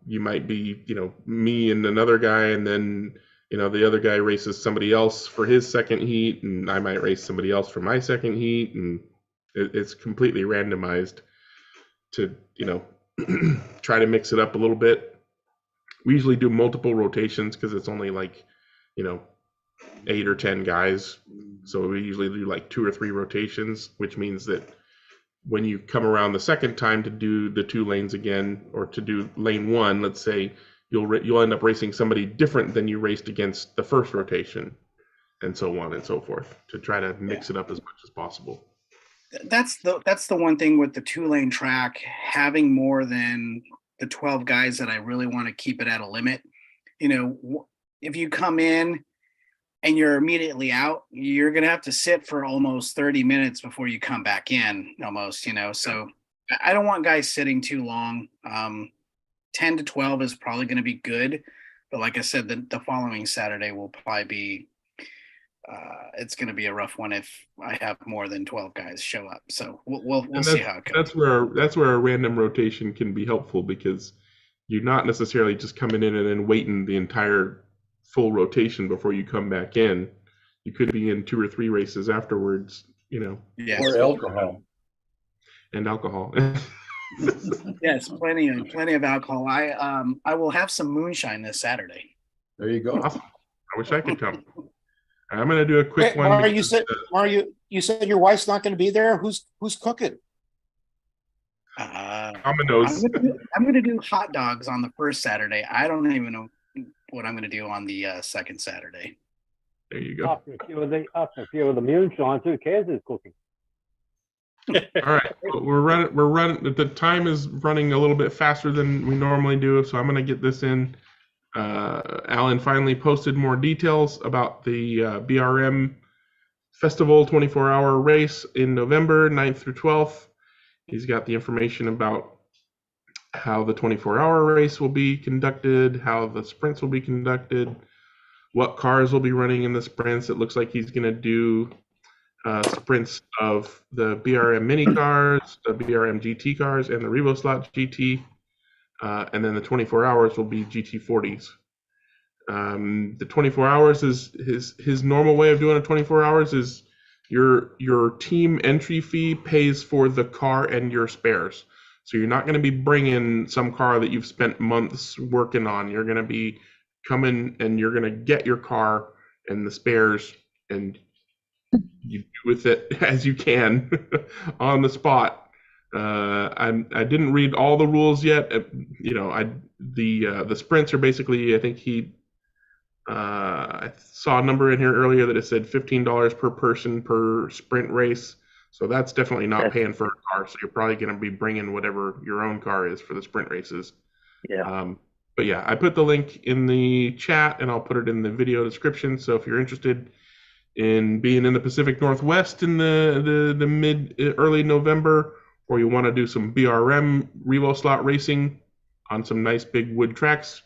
you might be me and another guy, and then the other guy races somebody else for his second heat, and I might race somebody else for my second heat, and it's completely randomized to try to mix it up a little bit. We usually do multiple rotations because it's only like 8 or 10 guys, so we usually do like 2 or 3 rotations, which means that when you come around the second time to do the 2 lanes again, or to do lane 1, let's say, you'll end up racing somebody different than you raced against the first rotation, and so on and so forth, to try to mix it up as much as possible. That's the one thing with the 2-lane track, having more than the 12 guys, that I really want to keep it at a limit. If you come in and you're immediately out, you're going to have to sit for almost 30 minutes before you come back in, almost, so I don't want guys sitting too long. 10 to 12 is probably going to be good, but like I said, the following Saturday will probably be it's going to be a rough one if I have more than 12 guys show up. So we'll see how it goes. That's where a random rotation can be helpful, because you're not necessarily just coming in and then waiting the entire full rotation before you come back in. You could be in 2 or 3 races afterwards, Yes. Or alcohol. And alcohol. Yes, plenty of alcohol. I will have some moonshine this Saturday. There you go. Awesome. I wish I could come. I'm going to do a quick Wait, one. Mario, you said your wife's not going to be there. Who's cooking? Domino's. I'm going to do hot dogs on the first Saturday. I don't even know what I'm going to do on the second Saturday. There you go. After a few of the moonshines, who cares who's cooking? All right, we're running. The time is running a little bit faster than we normally do, so I'm going to get this in. Alan finally posted more details about the BRM Festival 24-hour race in November 9th through 12th. He's got the information about how the 24-hour race will be conducted, how the sprints will be conducted, what cars will be running in the sprints. It looks like he's going to do sprints of the BRM mini cars, the BRM GT cars, and the RevoSlot GT. And then the 24 hours will be GT40s. The 24 hours is his normal way of doing a 24 hours is your team entry fee pays for the car and your spares. So you're not going to be bringing some car that you've spent months working on. You're going to be coming and you're going to get your car and the spares, and you do with it as you can on the spot. I didn't read all the rules yet. The sprints are basically, I think I saw a number in here earlier that it said $15 per person per sprint race. So that's definitely not paying for a car. So you're probably going to be bringing whatever your own car is for the sprint races. Yeah. But yeah, I put the link in the chat and I'll put it in the video description. So if you're interested in being in the Pacific Northwest in the early November, or you want to do some BRM RevoSlot racing on some nice big wood tracks,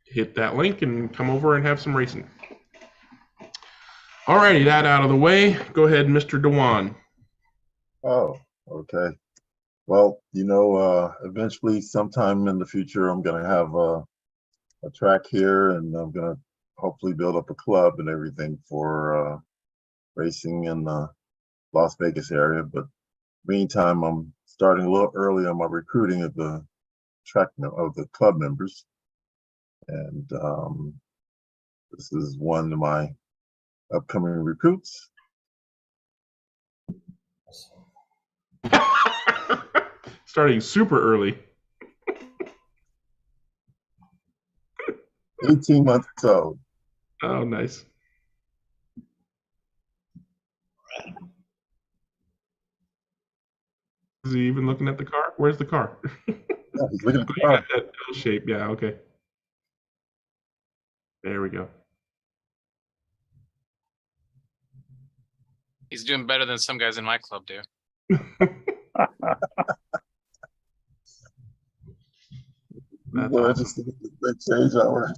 hit that link and come over and have some racing. Alrighty, that out of the way. Go ahead, Mr. Dewan. Oh, okay. Well, eventually sometime in the future, I'm going to have a track here, and I'm going to hopefully build up a club and everything for racing in the Las Vegas area. But meantime, I'm starting a little early on my recruiting of the club members. And this is one of my upcoming recruits. Starting super early. 18 months old. Oh, nice. Is he even looking at the car? Where's the car? Yeah, he's looking at the You car. got that L shape. Yeah, okay. There we go. He's doing better than some guys in my club do. People are interested in the change hour.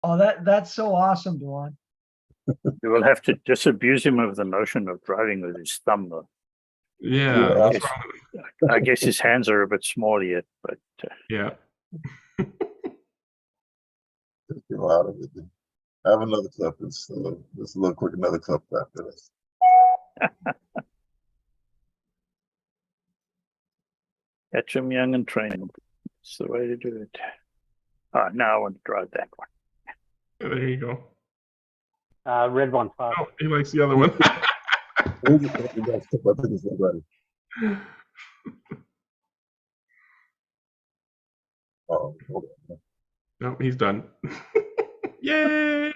Oh, that's so awesome, Duan. You will have to disabuse him of the notion of driving with his thumb, though. Yeah, I what's guess, wrong? I guess his hands are a bit small yet, but Yeah. Just get out of it. I have another clip. It's just a little quick, another clip after this. catch him young and train him. That's the way to do it. Now I want to drive that one. There you go. Red one's fast. Oh, he likes the other one. Oh, hold on. No, he's done. Yay!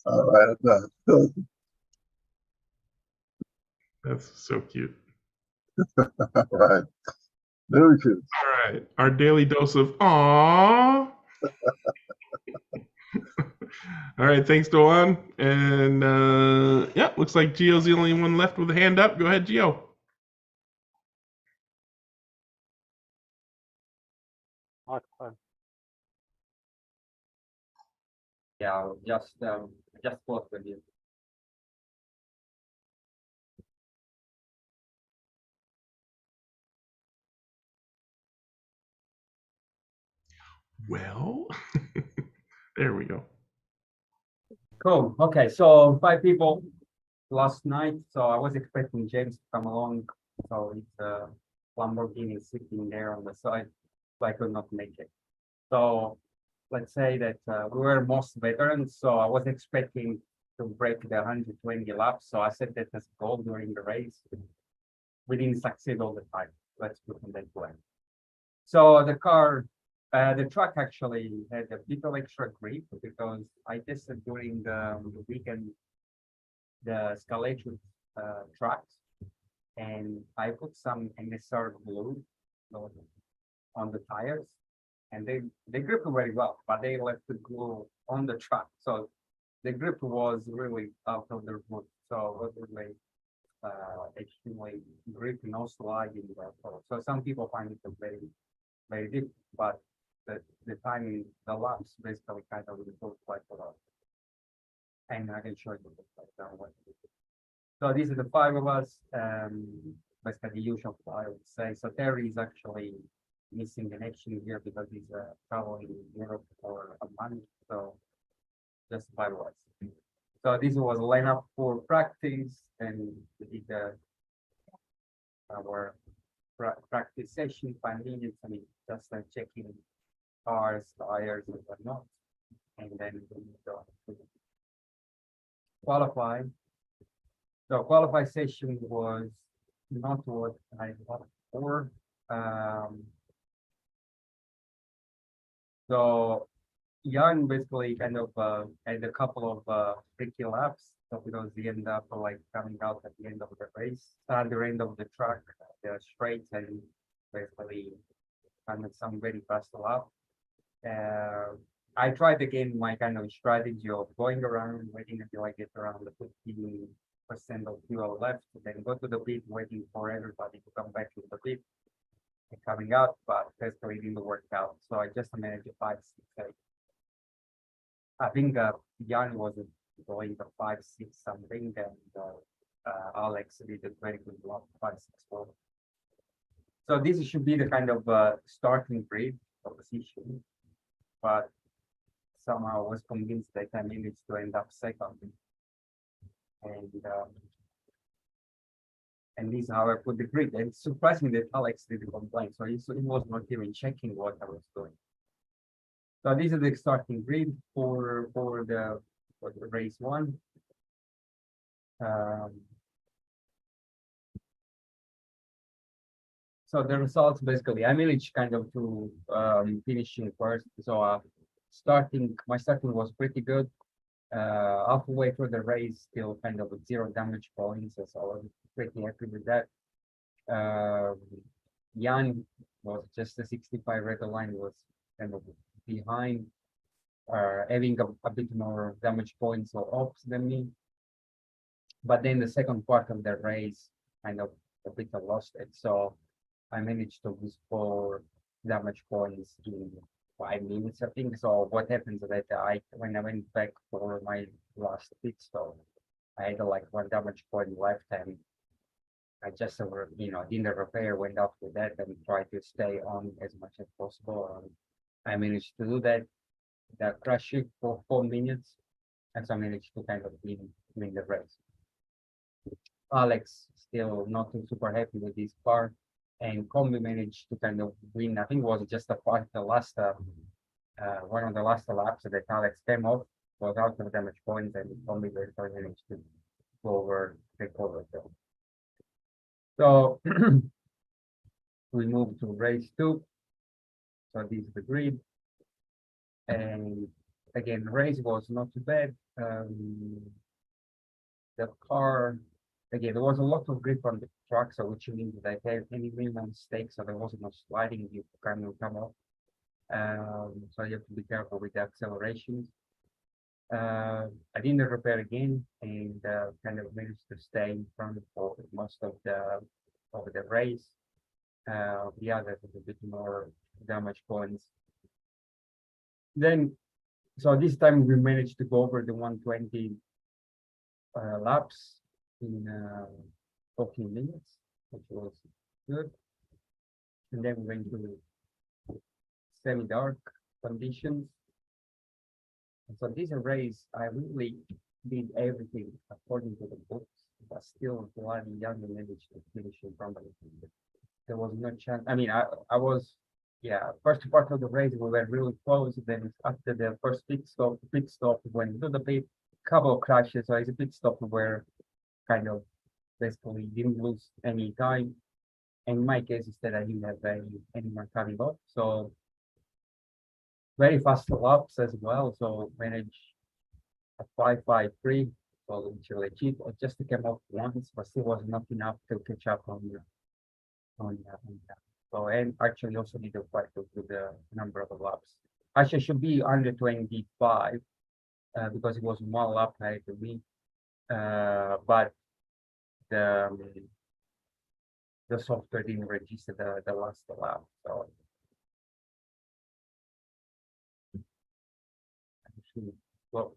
All right, I'm done. That's so cute. All right. Very cute. All right, our daily dose of aww. All right, thanks, Doan. And yeah, looks like Gio's the only one left with a hand up. Go ahead, Gio. Yeah, I'll just close with you. Well, there we go. Cool. Okay, so 5 people last night. So I was expecting James to come along. So it's a Lamborghini sitting there on the side, so I could not make it. So let's say that we were most veterans. So I was expecting to break the 120 laps. So I set that as a goal during the race. We didn't succeed all the time. Let's put it that way. So the truck actually had a bit of extra grip because I tested during the weekend the Scalextric trucks, and I put some MSR glue on the tires, and they grip very well, but they left the glue on the truck, so the grip was really out of the wood, so it was really extremely grippy, no sliding. So some people find it very, very deep, but the timing, the laps basically kind of improved quite a lot. And I can show you what. So these are the 5 of us, basically the usual 5, I would say. So Terry is actually missing in action here because he's traveling in Europe for a month. So just 5 of us. So this was a lineup for practice, and we did our practice session, 5 minutes. I mean, just checking cars, tires, and whatnot, and then we qualify. So qualify session was not what I hoped for. So Jan basically kind of had a couple of tricky laps, so because he ended up like coming out at the end of the race, at the end of the track, the straight, and basically kind of some very fast lap. I tried again my kind of strategy of going around, waiting until I get around the 15% of fuel left, then go to the pit, waiting for everybody to come back to the pit and coming out, but basically it didn't work out. So I just managed 5, 6, 8. I think Jan was going to 5, 6 something, and Alex did a very good lap, 5, 6, 4. So this should be the kind of starting grid position, but somehow I was convinced that I managed to end up second. And this is how I put the grid. And it surprised me that Alex didn't complain. So he was not even checking what I was doing. So this is the starting grid for the race 1. So the results basically, I managed kind of to finishing first. So my starting was pretty good. Halfway through the race, still kind of 0 damage points, so I was pretty happy with that. Jan was just a 65 red line, was kind of behind, having a bit more damage points or ops than me. But then the second part of the race, kind of a bit lost it. So I managed to lose 4 damage points in 5 minutes, I think. So what happens is that when I went back for my last pit stop, I had like one damage point left, and I just didn't repair, went off with that and tried to stay on as much as possible. I managed to do that. The crash it for 4 minutes, and so I managed to kind of win the race. Alex still not super happy with this car, and Combi managed to kind of win. I think it was just one of the last laps that Alex came off, was out of damage points, and Combi managed to take over. So we move to race 2. So this is the grid, and again, the race was not too bad. The car, again, there was a lot of grip on the track, so which means that I had any minimal mistakes, so there wasn't no sliding, you kind of come off. So you have to be careful with the accelerations. I didn't repair again, and kind of managed to stay in front for most of the race. The others with a bit more damage points. Then, so this time we managed to go over the 120 laps in 14 minutes, which was good. And then we went to semi-dark conditions. And so this race, I really did everything according to the books, but still bloody young and managed to finish in front of it. There was no chance. I mean, I was, first part of the race, we were really close. Then after the first pit stop, when we did the pit, couple of crashes, so it's a pit stop where kind of basically didn't lose any time. And in my case, instead, I didn't have any more coming up. So very fast laps as well. So managed a 5.53, so which really cheap. I just came up once, but still was not enough to catch up on that. So, and actually also did quite good with the number of laps. Actually should be under 25 because it was one lap ahead of me. But the software didn't register the last lap. So well,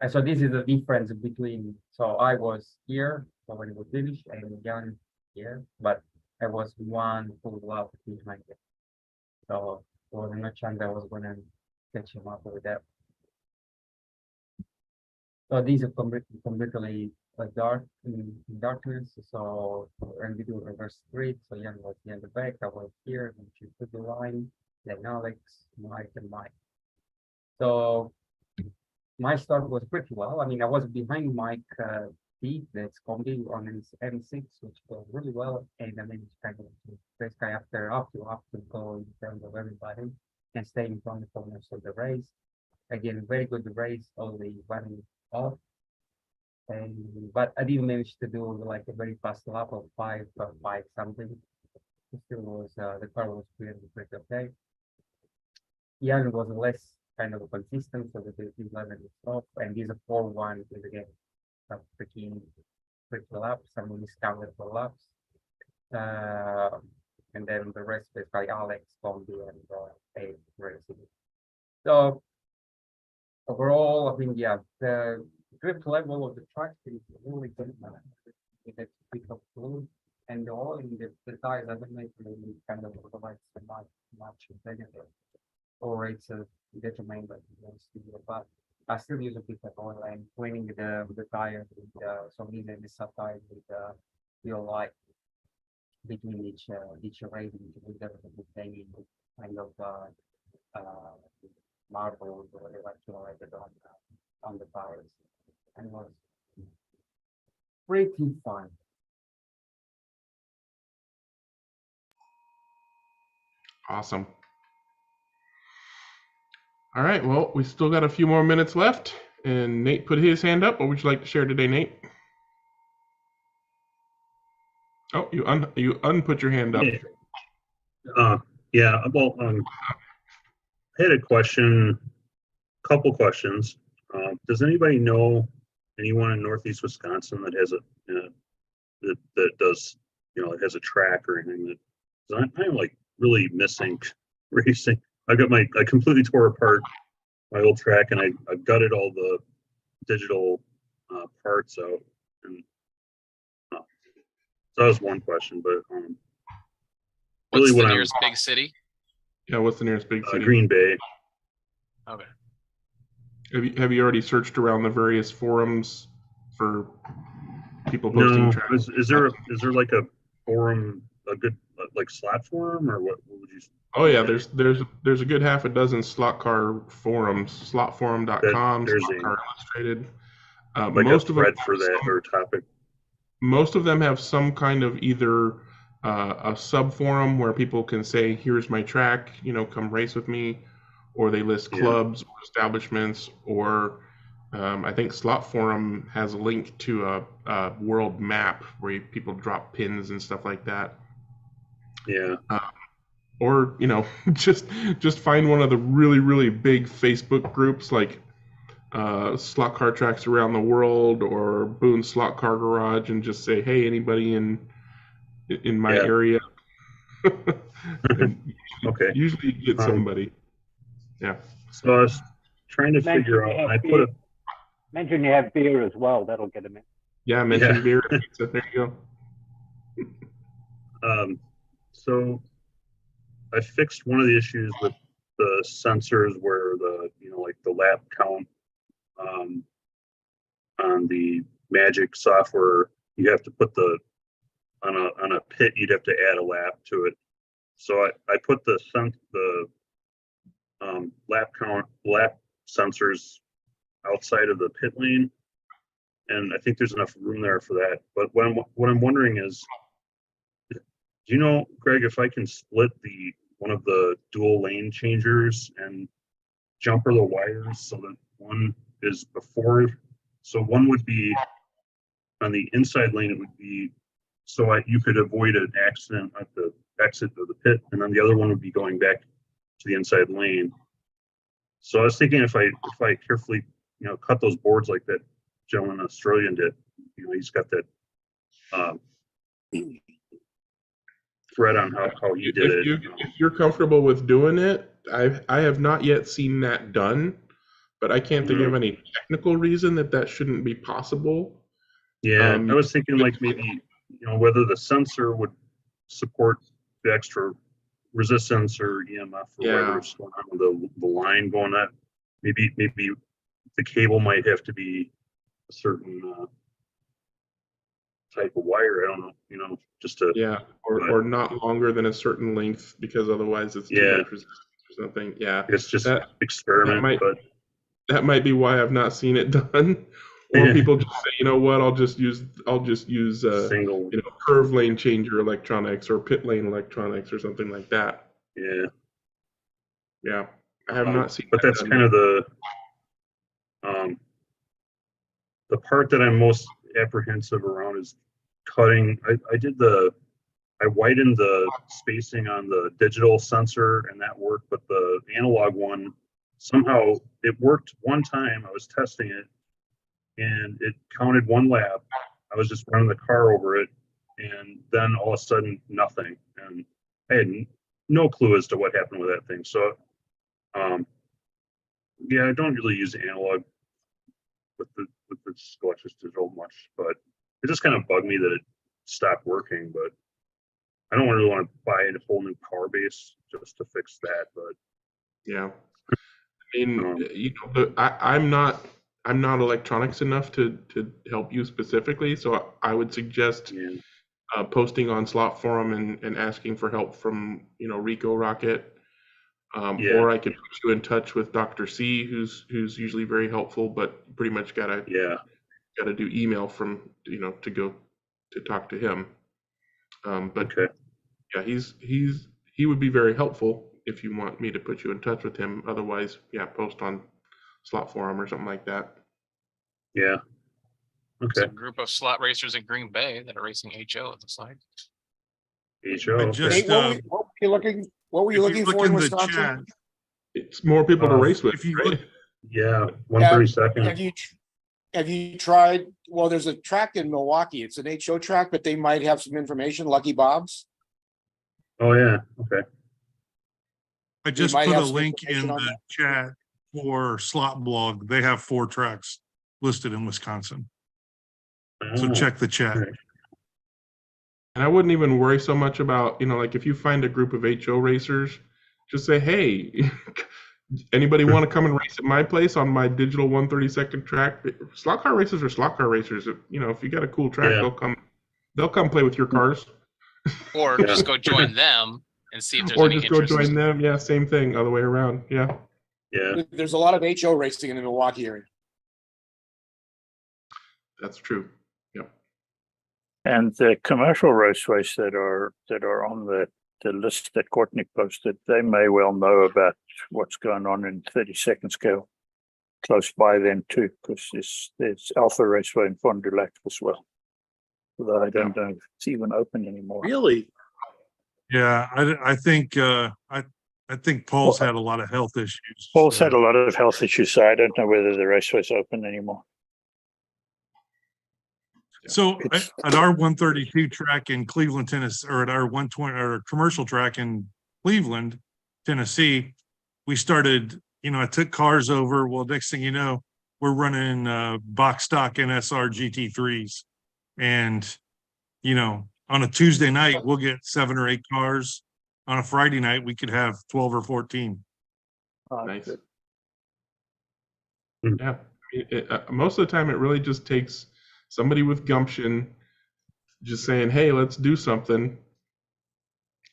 and so this is the difference between, so I was here, so when it was finished, and Jan here, but I was one full lap behind it. So there was no chance I was gonna catch him up with that. So these are completely dark in darkness. So and we do reverse grid. So Jan was in the back, I was here, and she put the line, then Alex, Mike, and Mike. So my start was pretty well. I mean, I was behind Mike Pete, that's combi on his M6, which was really well. And I managed kind of this guy after to go in front of everybody and stay in front for most of the race. Again, very good race, only one off. But I didn't manage to do like a very fast lap of 5 something. It still was the car was pretty okay. Jan was less kind of consistent, so the 11 is off, and these are 4-1 is again a pretty laps, some discounted for laps. And then the rest is by Alex, Combi, and A racing. So overall, I think the grip level of the track is really good. With a bit of fluid, and all in the tires doesn't make really kind of provide so much benefit, or it's a detriment that but I still use a bit of oil and cleaning the tire with some easy sub tire with fuel light between each rating with everything hanging kind of marble or whatever on the tires, and it was pretty fun. Awesome. All right, well, we still got a few more minutes left, and Nate put his hand up. What would you like to share today, Nate? Oh, you unput your hand up. Yeah, well, I had a couple questions. Does anybody know anyone in Northeast Wisconsin that has that does, it has a track or anything? That I'm like really missing racing. I completely tore apart my old track, and I gutted all the digital parts out. And so that was one question, but What's really the what nearest big city? Yeah, what's the nearest big city? Green Bay. Okay. Have you already searched around the various forums for people posting No, tracks? is there like a forum, a good like slot forum, or what would you? Oh yeah, there's a good half a dozen slot car forums, slotforum.com, There's slot car illustrated. like Most a of them thread for that or topic. Most of them have some kind of either a sub forum where people can say, "Here's my track, come race with me," or they list clubs or establishments, or I think Slot Forum has a link to a world map where people drop pins and stuff like that. Yeah. Or just find one of the really, really big Facebook groups like Slot Car Tracks Around the World or Boone Slot Car Garage, and just say, "Hey, anybody in my area?" Okay. Usually you get somebody. Yeah. So I was trying to figure out. I put mention you have beer as well. That'll get them in. Yeah, mention beer. So there you go. So I fixed one of the issues with the sensors where the like the lap count on the Magic software, you have to put on a pit, you'd have to add a lap to it. So I put the lap sensors outside of the pit lane, and I think there's enough room there for that. But what I'm wondering is, do you know, Greg, if I can split one of the dual lane changers and jumper the wires so that one is before, so one would be on the inside lane, it would be so you could avoid an accident at the exit of the pit, and then the other one would be going back to the inside lane. So I was thinking if I carefully cut those boards like that gentleman Australian did, he's got that thread on how he did it. If you're comfortable with doing it, I have not yet seen that done, but I can't think of any technical reason that shouldn't be possible. Yeah, I was thinking like maybe whether the sensor would support the extra resistance or EMF or whatever's going on with the line going up. Maybe the cable might have to be a certain type of wire. I don't know, just to or not longer than a certain length, because otherwise it's too much resistance or something. Yeah, it's just that experiment. But that might be why I've not seen it done. Or people just say, you know what, I'll just use single curve lane changer electronics or pit lane electronics or something like that. Yeah, I have not seen. But that's kind of the part that I'm most apprehensive around is cutting. I widened the spacing on the digital sensor and that worked, but the analog one, somehow it worked one time. I was testing it and it counted one lap. I was just running the car over it, and then all of a sudden nothing. And I had no clue as to what happened with that thing. So yeah, I don't really use analog with the Scalextric digital much, but it just kind of bugged me that it stopped working. But I don't really want to buy a whole new power base just to fix that. But yeah, I mean, I'm not electronics enough to help you specifically, so I would suggest posting on Slot Forum and asking for help from Rico Rocket, or I could put you in touch with Dr. C, who's usually very helpful, but pretty much gotta do email from to go to talk to him. But yeah, he would be very helpful if you want me to put you in touch with him. Otherwise, post on Slot Forum or something like that. Yeah. It's a group of slot racers in Green Bay that are racing HO, it looks like. HO. Hey, what were you looking for in Wisconsin? It's more people to race with. Right? Yeah, 132nd. Have you tried? Well, there's a track in Milwaukee. It's an HO track, but they might have some information. Lucky Bob's. Oh yeah. Okay. I just might put a have some link in information on the that. chat for slot blog. They have 4 tracks listed in Wisconsin. So Oh, check the chat. right. And I wouldn't even worry so much about, like if you find a group of HO racers, just say, hey, anybody want to come and race at my place on my digital 132nd track? Slot car racers are slot car racers. If you got a cool track, Yeah. they'll come play with your cars. Or just go join them and see if there's Or any just go interest. join them. Yeah, same thing, other way around. Yeah. Yeah. There's a lot of HO racing in the Milwaukee area. That's true. Yep. And the commercial raceways that are on the list that Courtney posted, they may well know about what's going on in 32nd scale close by them too, because there's Alpha Raceway in Fond du Lac as well. Although I don't know if it's even open anymore. Really? Yeah, I think I think Paul's had a lot of health issues. Paul's had a lot of health issues, so I don't know whether the raceway's open anymore. So at our 132 track in Cleveland, Tennessee, or at our 120 or commercial track in Cleveland, Tennessee, we started, I took cars over. Well, next thing you know, we're running box stock NSR GT3s. And, on a Tuesday night, we'll get 7 or 8 cars. On a Friday night, we could have 12 or 14. Nice. Yeah. Most of the time, it really just takes somebody with gumption just saying, hey, let's do something.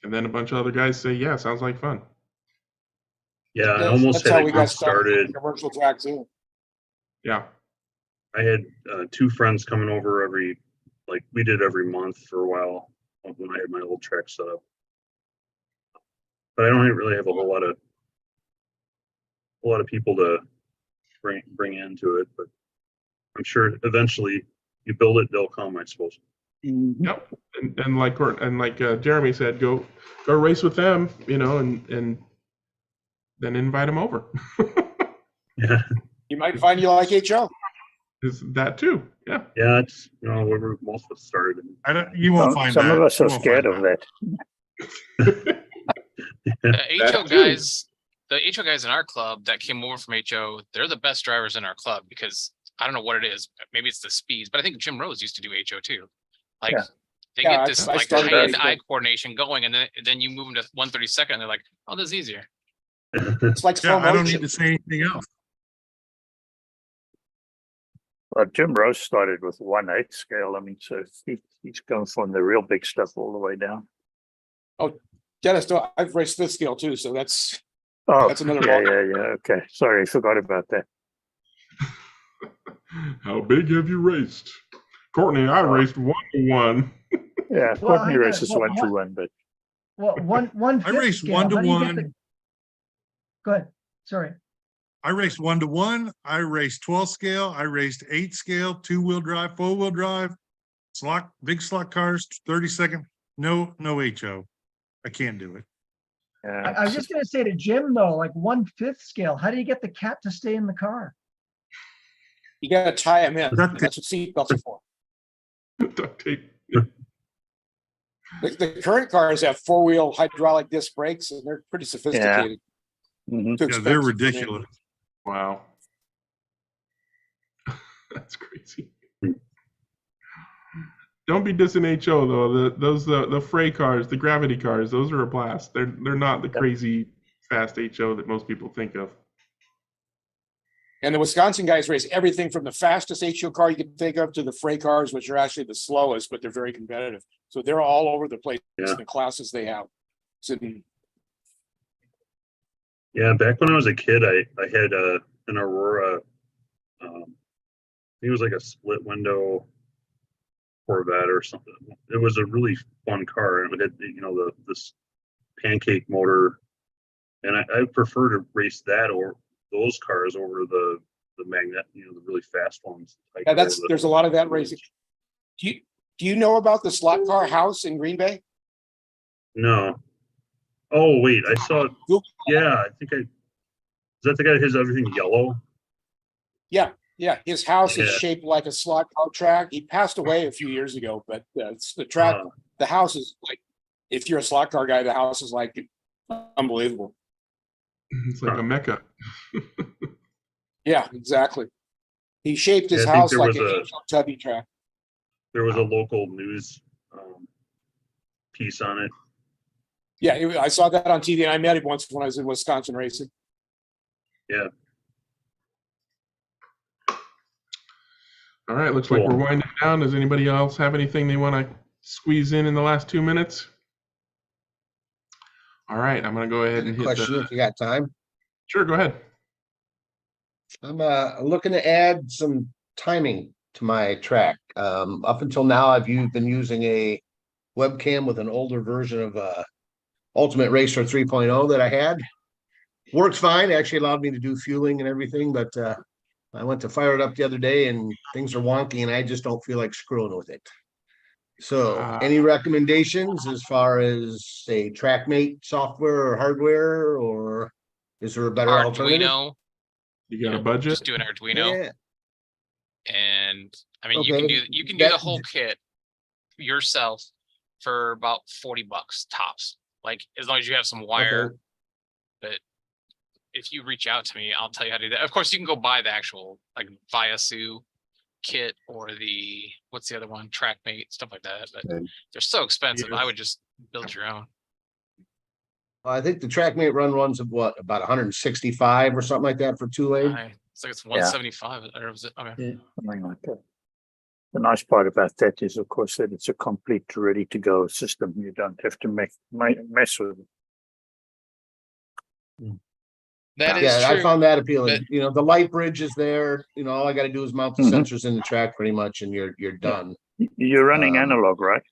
And then a bunch of other guys say, yeah, sounds like fun. Yeah, I almost That's had how a we group got started started. on commercial track too. Yeah. I had 2 friends coming over we did every month for a while when I had my old track set up. But I don't really have a whole lot of people to bring into it. But I'm sure eventually you build it, they'll come, I suppose. Yep. And like Jeremy said, go race with them, and then invite them over. Yeah. You might find you like HO. Is that too? Yeah. Yeah, it's where most of us started. You won't find some that. of us You are won't scared find of that. The HO guys, in our club that came over from HO, they're the best drivers in our club because I don't know what it is. Maybe it's the speeds, but I think Jim Rose used to do HO too. Like Yeah. they Yeah, get this I like started hand-eye HO. coordination going, and then you move them to 132nd, and they're like, oh, this is easier. It's like Yeah, slow I don't motion. need to say anything else. Well, Jim Rose started with 1/8 scale. I mean, so he's going from the real big stuff all the way down. Oh, Dennis, I've raced 5th scale too, so that's Oh, another yeah, ball. Okay, sorry, I forgot about that. How big have you raced? Courtney, I raced 1-to-1. Yeah, Well, Courtney I got- races well, 1-to-1, but Well, one I fifth raced scale. How do you get 1-to-1. the- Go ahead. Sorry. I raced 1-to-1. I raced 12 scale. I raced 8 scale, 2-wheel drive, 4-wheel drive, big slot cars, 32nd. No HO. I can't do it. I was just going to say to Jim though, like 1/5 scale. How do you get the cat to stay in the car? You got to tie him in. Duct tape. That's what seatbelts are for. Duct tape. The current cars have 4-wheel hydraulic disc brakes, and they're pretty sophisticated. Mhm. Too Yeah, they're expensive for me. ridiculous. Wow. That's crazy. Don't be dissing HO though. The freight cars, the gravity cars, those are a blast. They're not the crazy fast HO that most people think of. And the Wisconsin guys race everything from the fastest HO car you can think of to the freight cars, which are actually the slowest, but they're very competitive. So they're all over the place in the classes they have. So, Yeah, back when I was a kid, I had an Aurora. I think it was like a split window Corvette or something. It was a really fun car, and it had this pancake motor, and I prefer to race that or those cars over the magnet, the really fast ones. yeah, there's a lot of that racing. Do you know about the slot car house in Green Bay? No. Oh wait, I saw. Yeah, I think is that the guy that has everything yellow? Yeah, his house is Yeah. shaped like a slot car track. He passed away a few years ago, but it's the track. The house is like, if you're a slot car guy, the house is like unbelievable. It's like a mecca. Yeah, exactly. He shaped his Yeah, I think house there like was an a- angel tubby track. There was a local news piece on it. Yeah, I saw that on TV, and I met him once when I was in Wisconsin racing. Yeah. All right, looks like we're winding down. Does anybody else have anything they want to squeeze in the last 2 minutes? All right, I'm going to go ahead and hit Question if you got time. Sure, go ahead. I'm looking to add some timing to my track. Up until now, I've been using a webcam with an older version of Ultimate Racer 3.0 that I had. Works fine. Actually allowed me to do fueling and everything, but I went to fire it up the other day and things are wonky and I just don't feel like screwing with it. So any recommendations as far as say TrackMate software or hardware, or is there a better alternative? Arduino. You got a budget? Just do an Arduino. Yeah. And I mean, Okay, you can do the whole kit yourself for about $40 tops. Like as long as you have some wire. Okay. But if you reach out to me, I'll tell you how to do that. Of course, you can go buy the actual like Viasu kit or the what's the other one, TrackMate, stuff like that. But they're so expensive. I would just build your own. I think the TrackMate run runs of what, about 165 or something like that for 2-lane. It's like it's 175, or was it? Okay. Yeah, something like that. The nice part about that is, of course, that it's a complete, ready-to-go system. You don't have to mess with it. That is Yeah, true. I found that appealing. but- You know, the light bridge is there. You know, all I got to do is mount the sensors in the track pretty much, and you're done. You're running analog, right?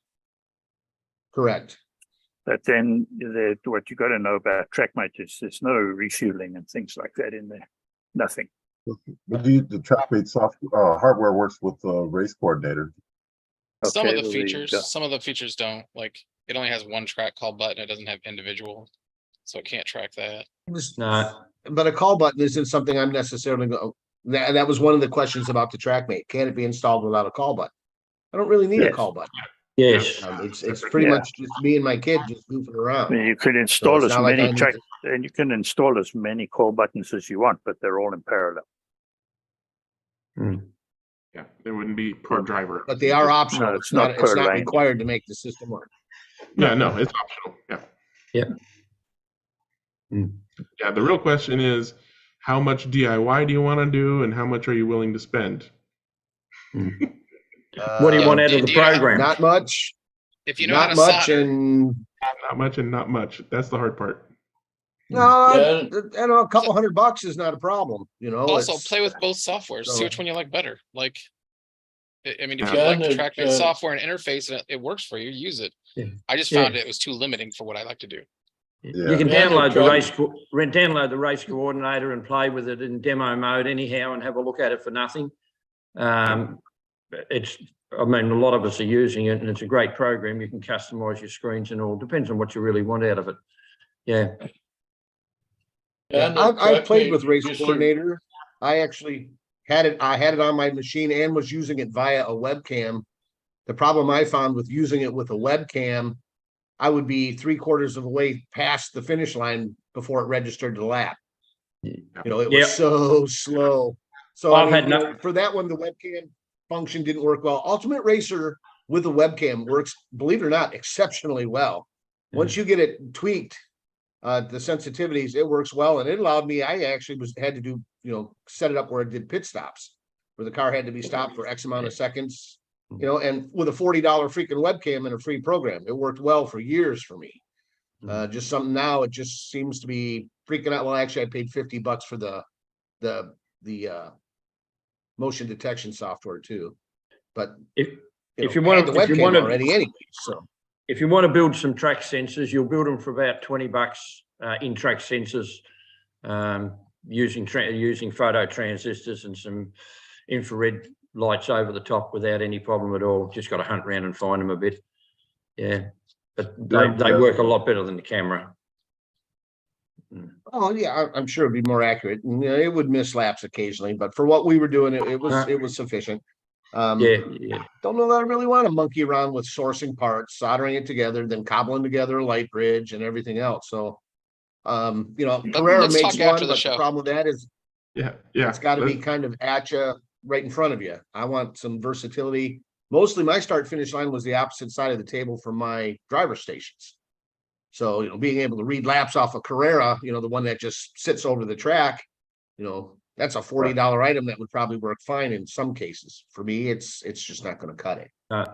Correct. But then what you got to know about TrackMate is there's no refueling and things like that in there. Nothing. The TrackMate hardware works with the race coordinator. Some of Okay, the well, there you features, go. some of the features don't. Like it only has one track call button. It doesn't have individual, so it can't track that. But a call button isn't something I'm necessarily going. That was one of the questions about the TrackMate. Can it be installed without a call button? I don't really need a Yes. call button. Yes. It's pretty much just me and my kid just goofing around. I mean, you could install it's as not like I many need and you can install as many call buttons as you want, but they're all in parallel. Yeah, they wouldn't be per driver. But they are optional. No, it's not. It's per not lane. required to make the system work. Yeah, no, it's optional. Yeah. Yeah. Yeah, the real question is, how much DIY do you want to do, and how much are you willing to spend? What do you want out of the program? Not much. If you know how Not to much, solder. and Not much and not much. That's the hard part. no, I know a couple $100 is not a problem. You know. Also, it's- play with both softwares. See so- which one you like better. Like, I mean, if you Yeah, like the and TrackMate it, software and interface and it works for you, use it. Yeah. I just Yeah. found it was too limiting for what I like to do. You can Yeah, download no download the race coordinator and play with it in demo mode anyhow and have a look at it for nothing. I mean, a lot of us are using it and it's a great program. You can customize your screens and all. Depends on what you really want out of it. Yeah. And I've played TrackMate with Race used to- Coordinator. I actually had it. I had it on my machine and was using it via a webcam. The problem I found with using it with a webcam, I would be 3/4 of the way past the finish line before it registered the lap. You know, it was Yep. so slow. So I've I had mean, you know, for that one, the webcam function didn't work well. Ultimate Racer with a webcam works, believe it or not, exceptionally well. Once you get it tweaked, the sensitivities, it works well, and it allowed me. I actually had to do, you know, set it up where it did pit stops, where the car had to be stopped for X amount of seconds. You know, and with a $40 freaking webcam and a free program, it worked well for years for me. Just something now, it just seems to be freaking out. Well, actually, I paid $50 for the motion detection software too. But If you you want the to, if you webcam want to, already anyway, so if you want to build some track sensors, you'll build them for about $20 in track sensors, using photo transistors and some infrared lights over the top without any problem at all. Just got to hunt around and find them a bit. Yeah, but they work a lot better than the camera. oh yeah, I'm sure it'd be more accurate. And, you know, it would miss laps occasionally, but for what we were doing, it was sufficient. Yeah. Don't know that I really want to monkey around with sourcing parts, soldering it together, then cobbling together a light bridge and everything else. So You know, Carrera let's makes talk after one, the but show. the problem with that is Yeah. it's got to be kind of at you right in front of you. I want some versatility. Mostly my start finish line was the opposite side of the table from my driver stations. So, you know, being able to read laps off a Carrera, you know, the one that just sits over the track, you know, that's a $40 item that would probably work fine in some cases. For me, it's just not going to cut it. Now,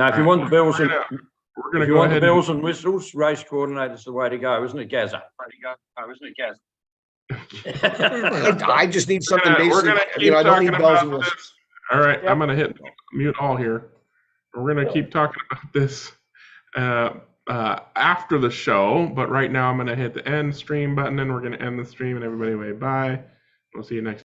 if you want the bells and if you want the bells and whistles, race coordinator's the way to go, isn't it, Gaza? I just need something We're basic. gonna You keep know, I don't talking need bells about and whistles. this. All right, I'm gonna hit mute all here. We're gonna keep talking about this after the show, but right now I'm gonna hit the end stream button and we're gonna end the stream and everybody wave bye. We'll see you next